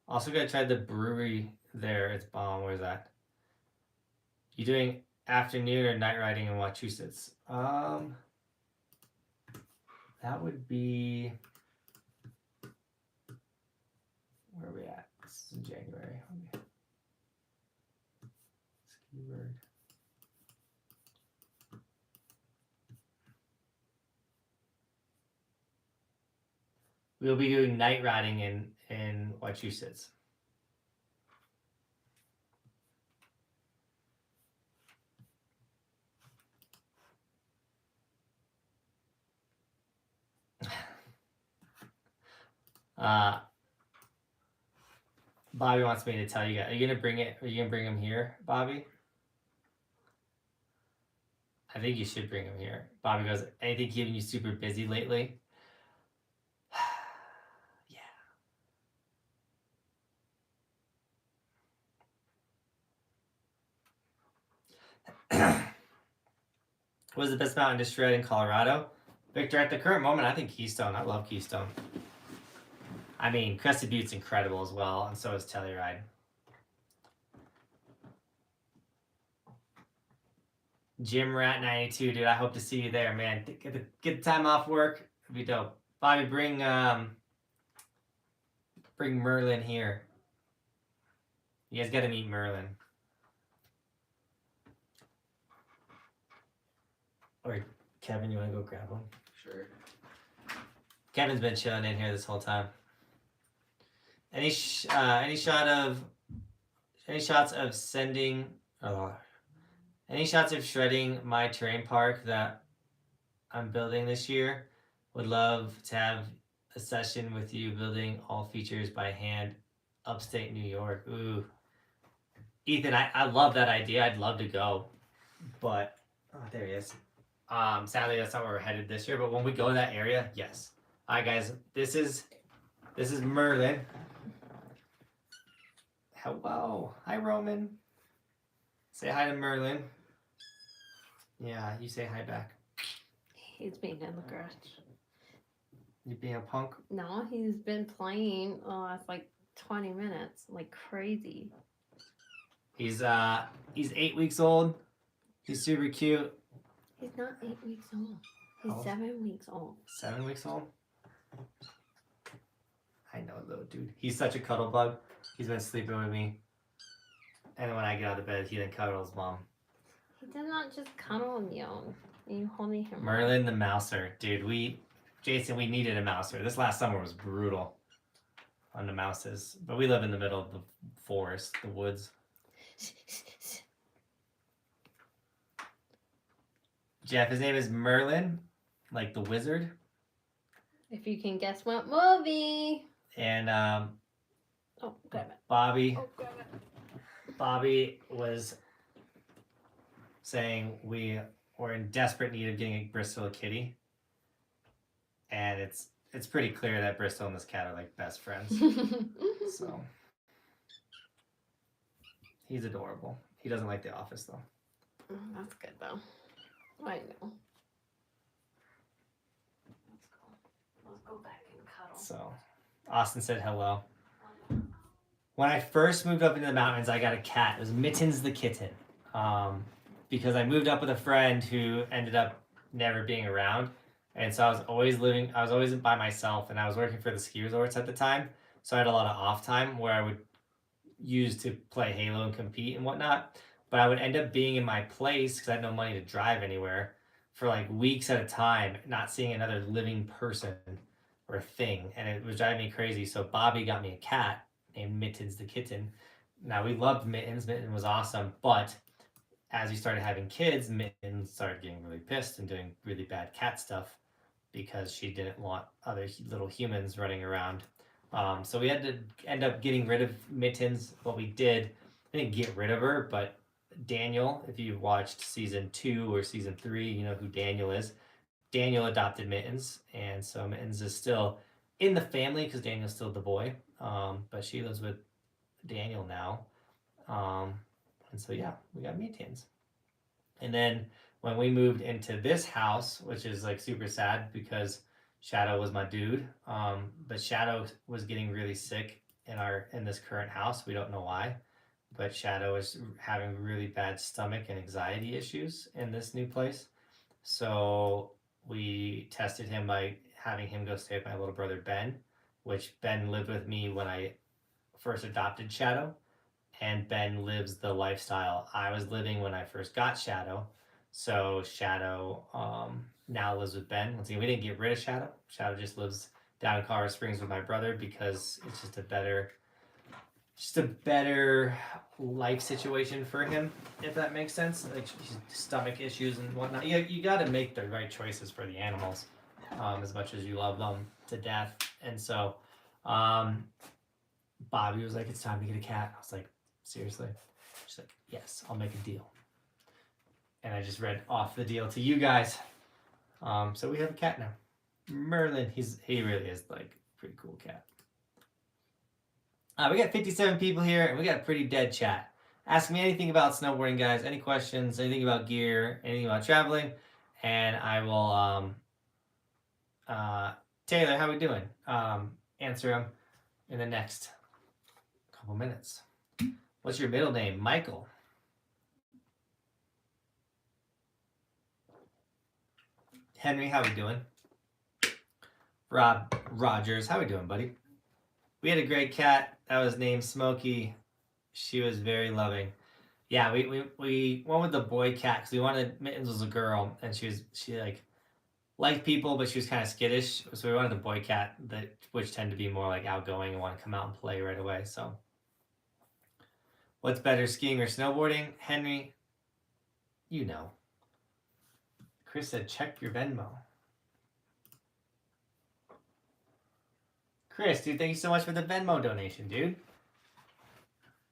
Also, gotta try the brewery there. It's bomb. Where's that? You doing afternoon or night riding in Massachusetts? That would be. Where are we at? This is in January. Okay. Ski bird. We'll be doing night riding in Massachusetts. Bobby wants me to tell you guys. Are you gonna bring him here, Bobby? I think you should bring him here. Bobby goes, anything keeping you super busy lately? Yeah. What is the best mountain to shred in Colorado? Victor, at the current moment, I think Keystone. I love Keystone. I mean, Crested Butte's incredible as well, and so is Telluride. Jim Rat 92, dude. I hope to see you there, man. Get the time off work. It'd be dope. Bobby, bring Merlin here. You guys got to meet Merlin. Or Kevin, you want to go grab him? Sure. Kevin's been chilling in here this whole time. Any shots of sending? Any shots of shredding my terrain park that I'm building this year? Would love to have a session with you building all features by hand, upstate New York. Ooh, Ethan, I love that idea. I'd love to go, but there he is. Sadly, that's not where we're headed this year. But when we go to that area, yes. All right, guys. This is Merlin. Hello, hi Roman. Say hi to Merlin. Yeah, you say hi back. He's been in the garage. You being a punk? No, he's been playing the last like 20 minutes, like crazy. He's 8 weeks old. He's super cute. He's not 8 weeks old. He's How? 7 weeks old. 7 weeks old? I know though, dude. He's such a cuddle bug. He's been sleeping with me. And when I get out of bed, he then cuddles mom. He does not just cuddle you. You holding him. Merlin the mouser. Dude, Jason, we needed a mouser. This last summer was brutal on the mouses. But we live in the middle of the forest, the woods. Jeff, his name is Merlin, like the wizard. If you can guess what movie. And Oh, grab it. Bobby. Oh, grab it. Bobby was saying we were in desperate need of getting Bristol a kitty, and it's pretty clear that Bristol and this cat are like best friends. So he's adorable. He doesn't like The Office though. That's good though. I know. Let's go back and cuddle. So Austin said hello. When I first moved up into the mountains, I got a cat. It was Mittens the kitten. Because I moved up with a friend who ended up never being around. And so I was always by myself, and I was working for the ski resorts at the time. So I had a lot of off time where I would use to play Halo and compete and whatnot. But I would end up being in my place because I had no money to drive anywhere for like weeks at a time, not seeing another living person or thing. And it was driving me crazy. So Bobby got me a cat named Mittens the kitten. Now we loved Mittens. Mittens was awesome. But as we started having kids, Mittens started getting really pissed and doing really bad cat stuff because she didn't want other little humans running around. So we had to end up getting rid of Mittens. What we did, I didn't get rid of her, but Daniel, if you've watched season 2 or season 3, you know who Daniel is. Daniel adopted Mittens, and so Mittens is still in the family because Daniel's still the boy. But she lives with Daniel now. And so yeah, we got Mittens. And then when we moved into this house, which is like super sad because Shadow was my dude, but Shadow was getting really sick in this current house. We don't know why, but Shadow is having really bad stomach and anxiety issues in this new place. So we tested him by having him go stay with my little brother Ben, which Ben lived with me when I first adopted Shadow, and Ben lives the lifestyle I was living when I first got Shadow. So Shadow now lives with Ben. Once again, we didn't get rid of Shadow. Shadow just lives down in Colorado Springs with my brother because it's just a better life situation for him, if that makes sense. Like stomach issues and whatnot. You got to make the right choices for the animals, as much as you love them to death. And so Bobby was like, "It's time to get a cat." I was like, "Seriously?" She's like, "Yes, I'll make a deal." And I just read off the deal to you guys. So we have a cat now. Merlin, he really is like a pretty cool cat. We got 57 people here, and we got a pretty dead chat. Ask me anything about snowboarding, guys. Any questions, anything about gear, anything about traveling, and I will, Taylor, how we doing? Answer them in the next couple minutes. What's your middle name? Michael. Henry, how we doing? Rob Rogers, how we doing, buddy? We had a great cat that was named Smokey. She was very loving. Yeah, we went with the boy cat because we wanted Mittens was a girl, and she like liked people, but she was kind of skittish. So we wanted the boy cat which tend to be more like outgoing and want to come out and play right away. So, what's better, skiing or snowboarding? Henry, you know. Chris said, check your Venmo. Chris, dude, thank you so much for the Venmo donation, dude.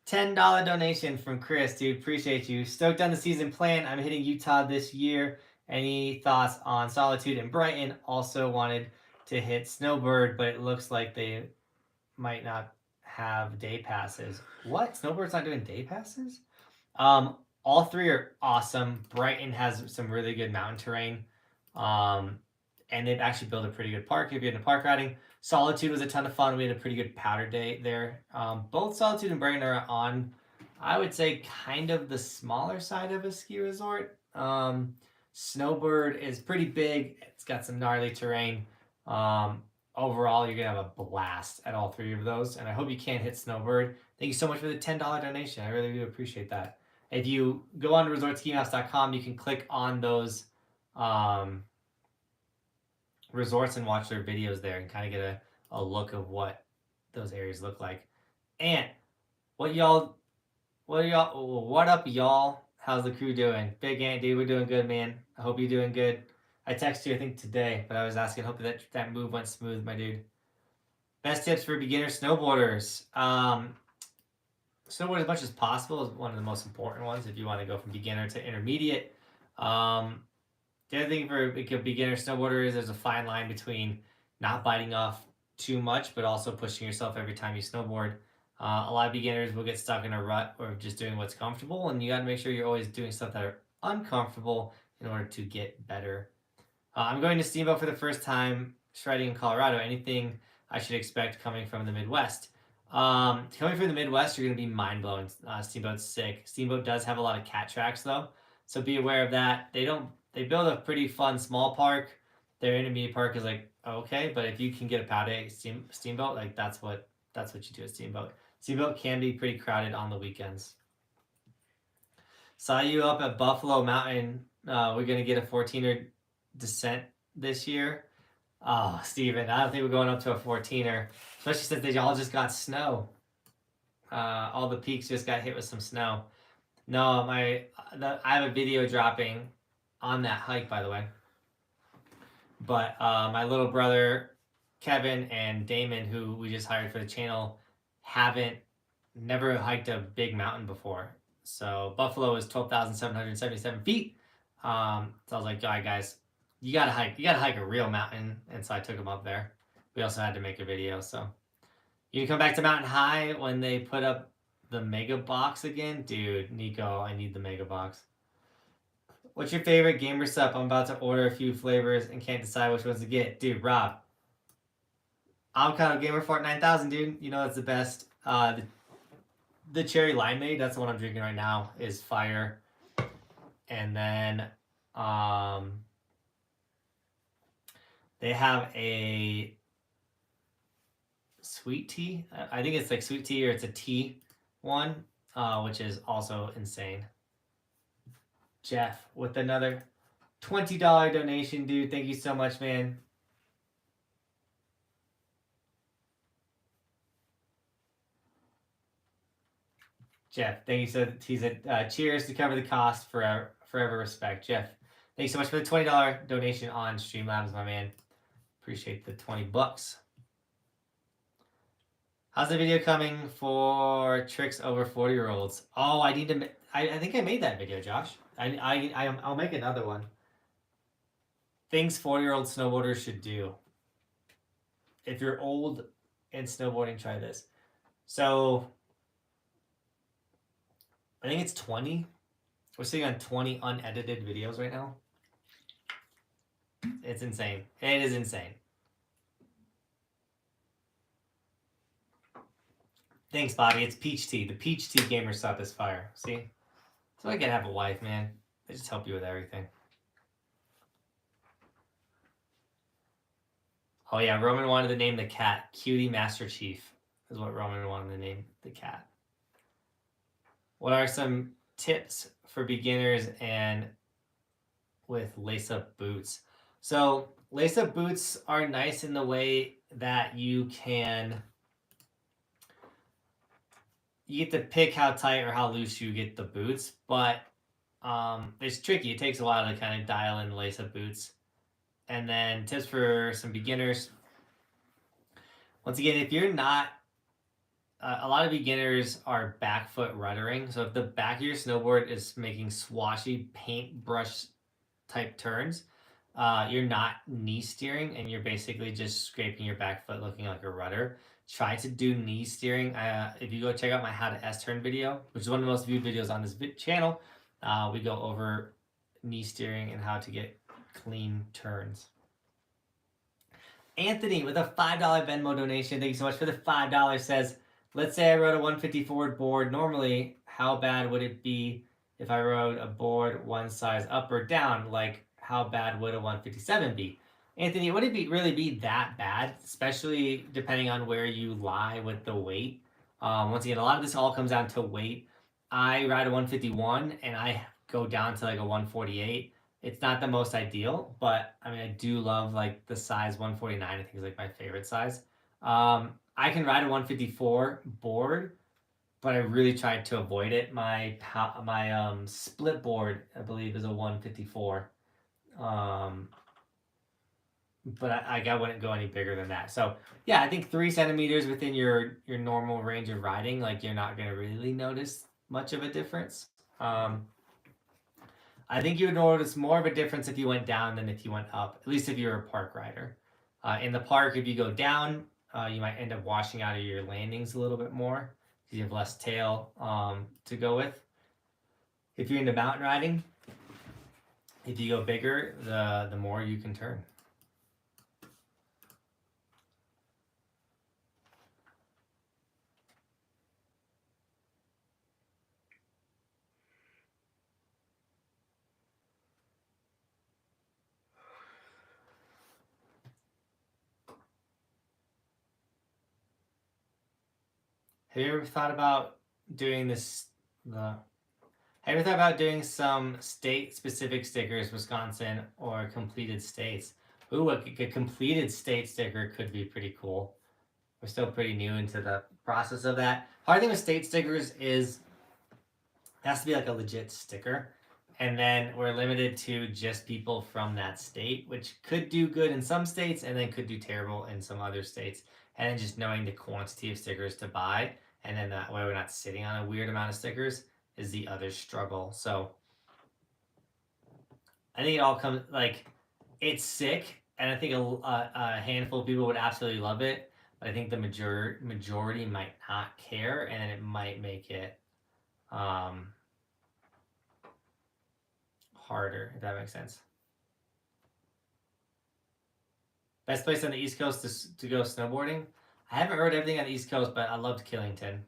$10 donation from Chris, dude. Appreciate you. Stoked on the season plan. I'm hitting Utah this year. Any thoughts on Solitude and Brighton? Also wanted to hit Snowbird, but it looks like they might not have day passes. What? Snowbird's not doing day passes? All three are awesome. Brighton has some really good mountain terrain. And they've actually built a pretty good park if you're into park riding. Solitude was a ton of fun. We had a pretty good powder day there. Both Solitude and Brighton are on, I would say, kind of the smaller side of a ski resort. Snowbird is pretty big. It's got some gnarly terrain. Overall, you're going to have a blast at all three of those. And I hope you can hit Snowbird. Thank you so much for the $10 donation. I really do appreciate that. If you go on to resortskimaps.com, you can click on those resorts and watch their videos there and kind of get a look of what those areas look like. And what up, y'all? How's the crew doing? Big Ant, dude, we're doing good, man. I hope you're doing good. I texted you, I think, today, but I was asking, hope that move went smooth, my dude. Best tips for beginner snowboarders. Snowboard as much as possible is one of the most important ones if you want to go from beginner to intermediate. The other thing for beginner snowboarders, there's a fine line between not biting off too much, but also pushing yourself every time you snowboard. A lot of beginners will get stuck in a rut or just doing what's comfortable, and you got to make sure you're always doing stuff that are uncomfortable in order to get better. I'm going to Steamboat for the first time shredding in Colorado. Anything I should expect coming from the Midwest? Coming from the Midwest, you're going to be mind-blown. Steamboat's sick. Steamboat does have a lot of cat tracks, though, so be aware of that. They build a pretty fun small park. Their intermediate park is like okay, but if you can get a powder Steamboat, like that's what you do at Steamboat. Steamboat can be pretty crowded on the weekends. Saw you up at Buffalo Mountain. We're gonna get a 14er descent this year. Oh, Steven, I don't think we're going up to a 14er, especially since they all just got snow. All the peaks just got hit with some snow. No, I have a video dropping on that hike, by the way. But my little brother Kevin and Damon, who we just hired for the channel, never hiked a big mountain before. So Buffalo is 12,777 feet. So I was like, all right, guys, you gotta hike a real mountain. And so I took them up there. We also had to make a video. So you can come back to Mountain High when they put up the mega box again. Dude, Nico, I need the mega box. What's your favorite gamer sup? I'm about to order a few flavors and can't decide which ones to get. Dude, Rob, Avocado Gamer Fort 9000, dude. You know that's the best. The cherry limeade, that's the one I'm drinking right now, is fire. And then they have a sweet tea. I think it's like sweet tea or it's a tea one, which is also insane. Jeff with another $20 donation, dude. Thank you so much, man. Jeff, thank you so. He said, "Cheers to cover the cost. Forever respect." Jeff, thank you so much for the $20 donation on Streamlabs, my man. Appreciate the $20. How's the video coming for tricks over 40-year-olds? Oh, I need to. I think I made that video, Josh. I'll make another one. Things 40-year-old snowboarders should do. If you're old and snowboarding, try this. So I think it's 20. We're sitting on 20 unedited videos right now. It's insane. It is insane. Thanks, Bobby. It's peach tea. The peach tea gamer sup is fire. See? So I can have a wife, man. They just help you with everything. Oh yeah, Roman wanted to name the cat Cutie Master Chief is what Roman wanted to name the cat. What are some tips for beginners and with lace-up boots? So lace-up boots are nice in the way that you get to pick how tight or how loose you get the boots, but it's tricky. It takes a while to kind of dial in lace-up boots. And then tips for some beginners. Once again, if you're not, a lot of beginners are back foot ruddering. So if the back of your snowboard is making swashy paintbrush type turns, you're not knee steering and you're basically just scraping your back foot looking like a rudder. Try to do knee steering. If you go check out my how to S-turn video, which is one of the most viewed videos on this channel, we go over knee steering and how to get clean turns. Anthony with a $5 Venmo donation. Thank you so much for the $5. Says, let's say I rode a 150 forward board. Normally, how bad would it be if I rode a board one size up or down? Like, how bad would a 157 be? Anthony, would it really be that bad? Especially depending on where you lie with the weight. Once again, a lot of this all comes down to weight. I ride a 151 and I go down to like a 148. It's not the most ideal, but I mean, I do love like the size 149. I think is like my favorite size. I can ride a 154 board, but I really tried to avoid it. My split board, I believe, is a 154. But I wouldn't go any bigger than that. So yeah, I think 3 centimeters within your normal range of riding, like you're not gonna really notice much of a difference. I think you would notice more of a difference if you went down than if you went up. At least if you're a park rider. In the park, if you go down, you might end up washing out of your landings a little bit more because you have less tail to go with. If you're into mountain riding, if you go bigger, the more you can turn. Have you ever thought about doing this? Have you ever thought about doing some state-specific stickers, Wisconsin or completed states? Ooh, a completed state sticker could be pretty cool. We're still pretty new into the process of that. Hard thing with state stickers is it has to be like a legit sticker. And then we're limited to just people from that state, which could do good in some states and then could do terrible in some other states. And then just knowing the quantity of stickers to buy, and then that way we're not sitting on a weird amount of stickers is the other struggle. So I think it all comes like it's sick, and I think a handful of people would absolutely love it, but I think the majority might not care, and then it might make it harder, if that makes sense. Best place on the East Coast to go snowboarding? I haven't heard everything on the East Coast, but I loved Killington.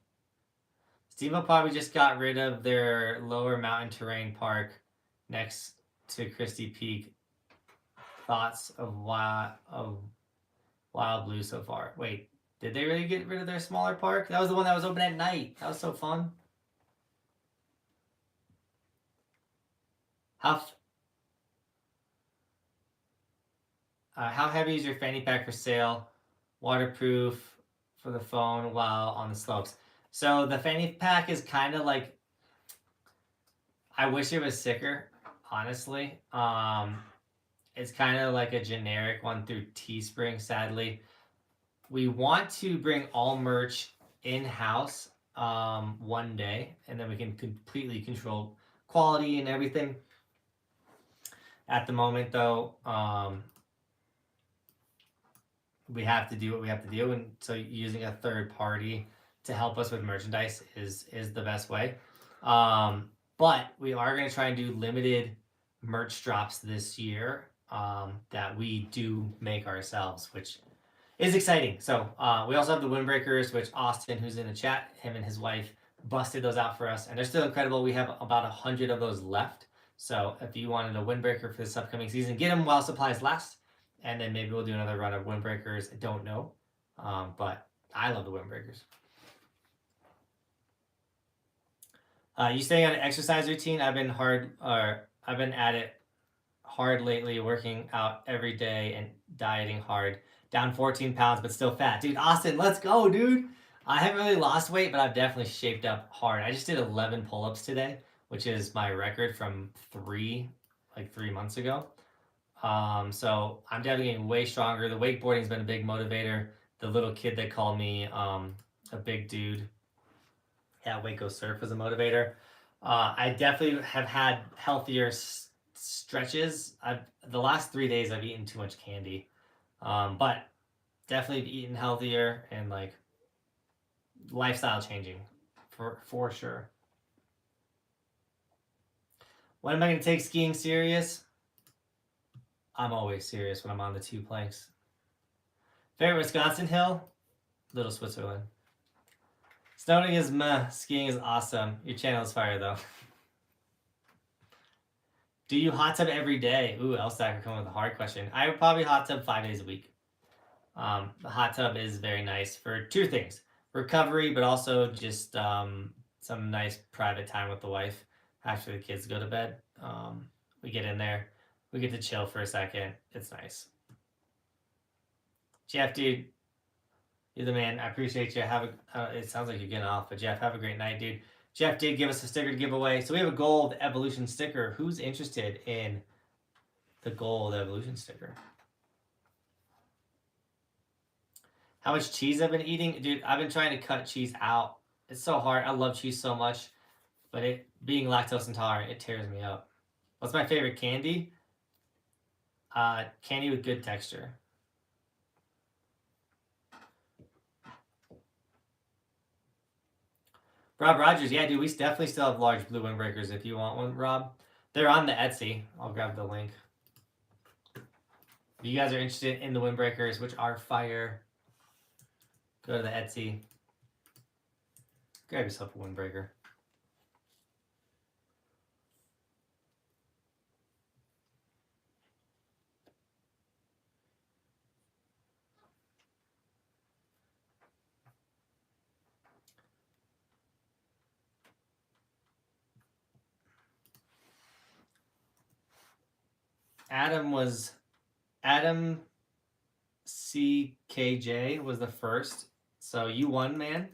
Steamboat probably just got rid of their lower mountain terrain park next to Christie Peak. Thoughts of Wild Blue so far? Wait, did they really get rid of their smaller park? That was the one that was open at night. That was so fun. How heavy is your fanny pack for sail? Waterproof for the phone while on the slopes. So the fanny pack is kind of like, I wish it was sicker, honestly. It's kind of like a generic one through Teespring, sadly. We want to bring all merch in-house one day, and then we can completely control quality and everything. At the moment, though, we have to do what we have to do, and so using a third party to help us with merchandise is the best way. But we are going to try and do limited merch drops this year that we do make ourselves, which is exciting. So we also have the windbreakers, which Austin, who's in the chat, him and his wife busted those out for us, and they're still incredible. We have about 100 of those left. So if you wanted a windbreaker for this upcoming season, get them while supplies last, and then maybe we'll do another run of windbreakers. I don't know, but I love the windbreakers. You staying on an exercise routine? I've been at it hard lately, working out every day and dieting hard. Down 14 pounds, but still fat. Dude, Austin, let's go, dude. I haven't really lost weight, but I've definitely shaped up hard. I just did 11 pull-ups today, which is my record from 3 months ago. So I'm definitely getting way stronger. The wakeboarding's been a big motivator. The little kid that called me a big dude at Waco Surf was a motivator. I definitely have had healthier stretches. The last 3 days I've eaten too much candy, but definitely eaten healthier and like lifestyle changing for sure. When am I going to take skiing serious? I'm always serious when I'm on the 2 planks. Favorite Wisconsin hill? Little Switzerland. Snowing is meh. Skiing is awesome. Your channel is fire though. Do you hot tub every day? Ooh, Elstacker coming with a hard question. I would probably hot tub 5 days a week. The hot tub is very nice for 2 things. Recovery, but also just some nice private time with the wife after the kids go to bed. We get in there. We get to chill for a second. It's nice. Jeff, dude, You're the man. I appreciate you. It sounds like you're getting off, but Jeff, have a great night, dude. Jeff did give us a sticker to give away. So we have a gold evolution sticker. Who's interested in the gold evolution sticker? How much cheese I've been eating? Dude, I've been trying to cut cheese out. It's so hard. I love cheese so much, but being lactose intolerant, it tears me up. What's my favorite candy? Candy with good texture. Rob Rogers, yeah, dude, we definitely still have large blue windbreakers if you want one, Rob. They're on the Etsy. I'll grab the link. If you guys are interested in the windbreakers, which are fire, go to the Etsy. Grab yourself a windbreaker. Adam CKJ was the first. So you won, man.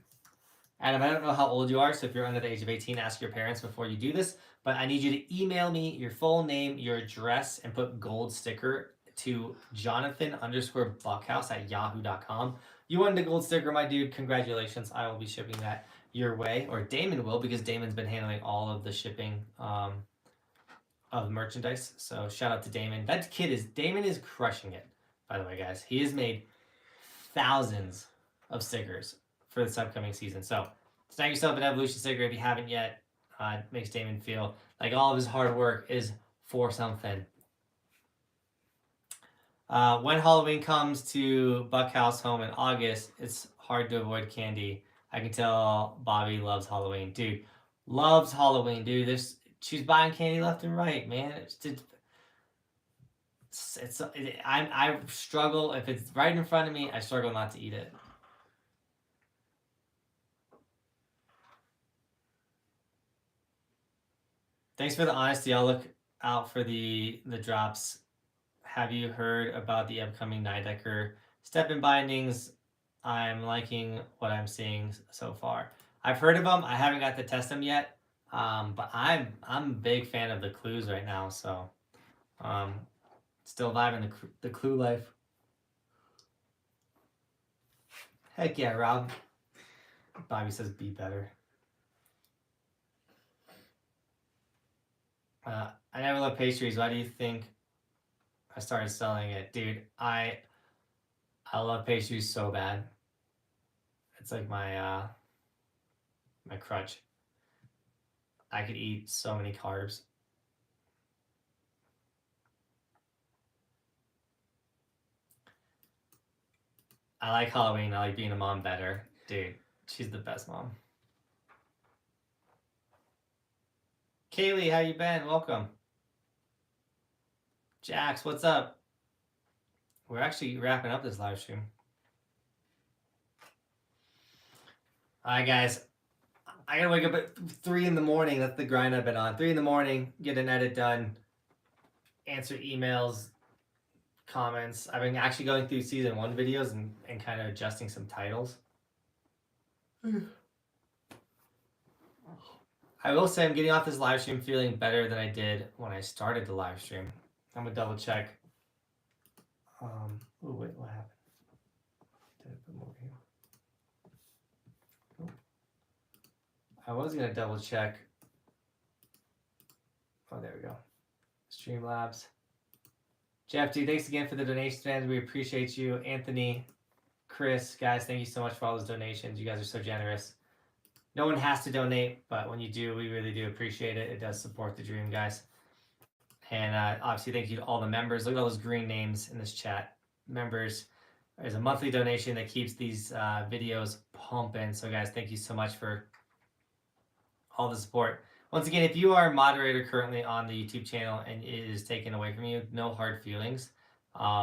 Adam, I don't know how old you are, so if you're under the age of 18, ask your parents before you do this. But I need you to email me your full name, your address, and put gold sticker to Johnathan_Buckhouse@yahoo.com. You won the gold sticker, my dude. Congratulations. I will be shipping that your way, or Damon will, because Damon's been handling all of the shipping of merchandise. So shout out to Damon. Damon is crushing it, by the way, guys. He has made thousands of stickers for this upcoming season. So snag yourself an evolution sticker if you haven't yet. It makes Damon feel like all of his hard work is for something. When Halloween comes to Buckhouse home in August, it's hard to avoid candy. I can tell Bobby loves Halloween. Dude, loves Halloween, dude. She's buying candy left and right, man. I struggle. If it's right in front of me, I struggle not to eat it. Thanks for the honesty. I'll look out for the drops. Have you heard about the upcoming Nidecker step-in bindings? I'm liking what I'm seeing so far. I've heard of them. I haven't got to test them yet. But I'm a big fan of the clues right now, so still vibing the clue life. Heck yeah, Rob. Bobby says be better. I never love pastries. Why do you think I started selling it? Dude, I love pastries so bad. It's like my my crutch. I could eat so many carbs. I like Halloween. I like being a mom better. Dude, she's the best mom. Kaylee, how you been? Welcome. Jax, what's up? We're actually wrapping up this live stream. All right, guys. I gotta wake up at 3 in the morning. That's the grind I've been on. 3 in the morning, get an edit done, answer emails, comments. I've been actually going through season 1 videos and kind of adjusting some titles. I will say I'm getting off this live stream feeling better than I did when I started the live stream. I'm gonna double check. Oh wait, what happened? Did I put them over here? Nope. I was gonna double check. Oh, there we go. Streamlabs. Jeff, dude, thanks again for the donations, man. We appreciate you. Anthony, Chris, guys, thank you so much for all those donations. You guys are so generous. No one has to donate, but when you do, we really do appreciate it. It does support the dream, guys. And obviously, thank you to all the members. Look at all those green names in this chat. Members, there's a monthly donation that keeps these videos pumping. So, guys, thank you so much for all the support. Once again, if you are a moderator currently on the YouTube channel and it is taken away from you, no hard feelings.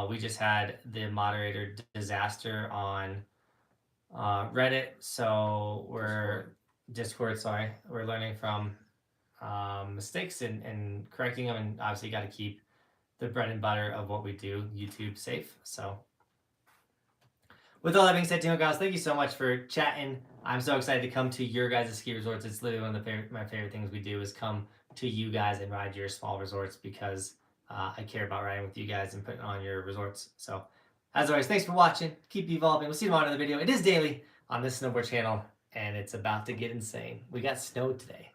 We just had the moderator disaster on Reddit, so Discord, sorry. We're learning from mistakes and correcting them, and obviously got to keep the bread and butter of what we do, YouTube, safe. So with all that being said, Team guys, thank you so much for chatting. I'm so excited to come to your guys' ski resorts. It's literally one of my favorite things we do is come to you guys and ride your small resorts because I care about riding with you guys and putting on your resorts. So, as always, thanks for watching. Keep evolving. We'll see you tomorrow in another video. It is daily on this Snowboard channel, and it's about to get insane. We got snow today.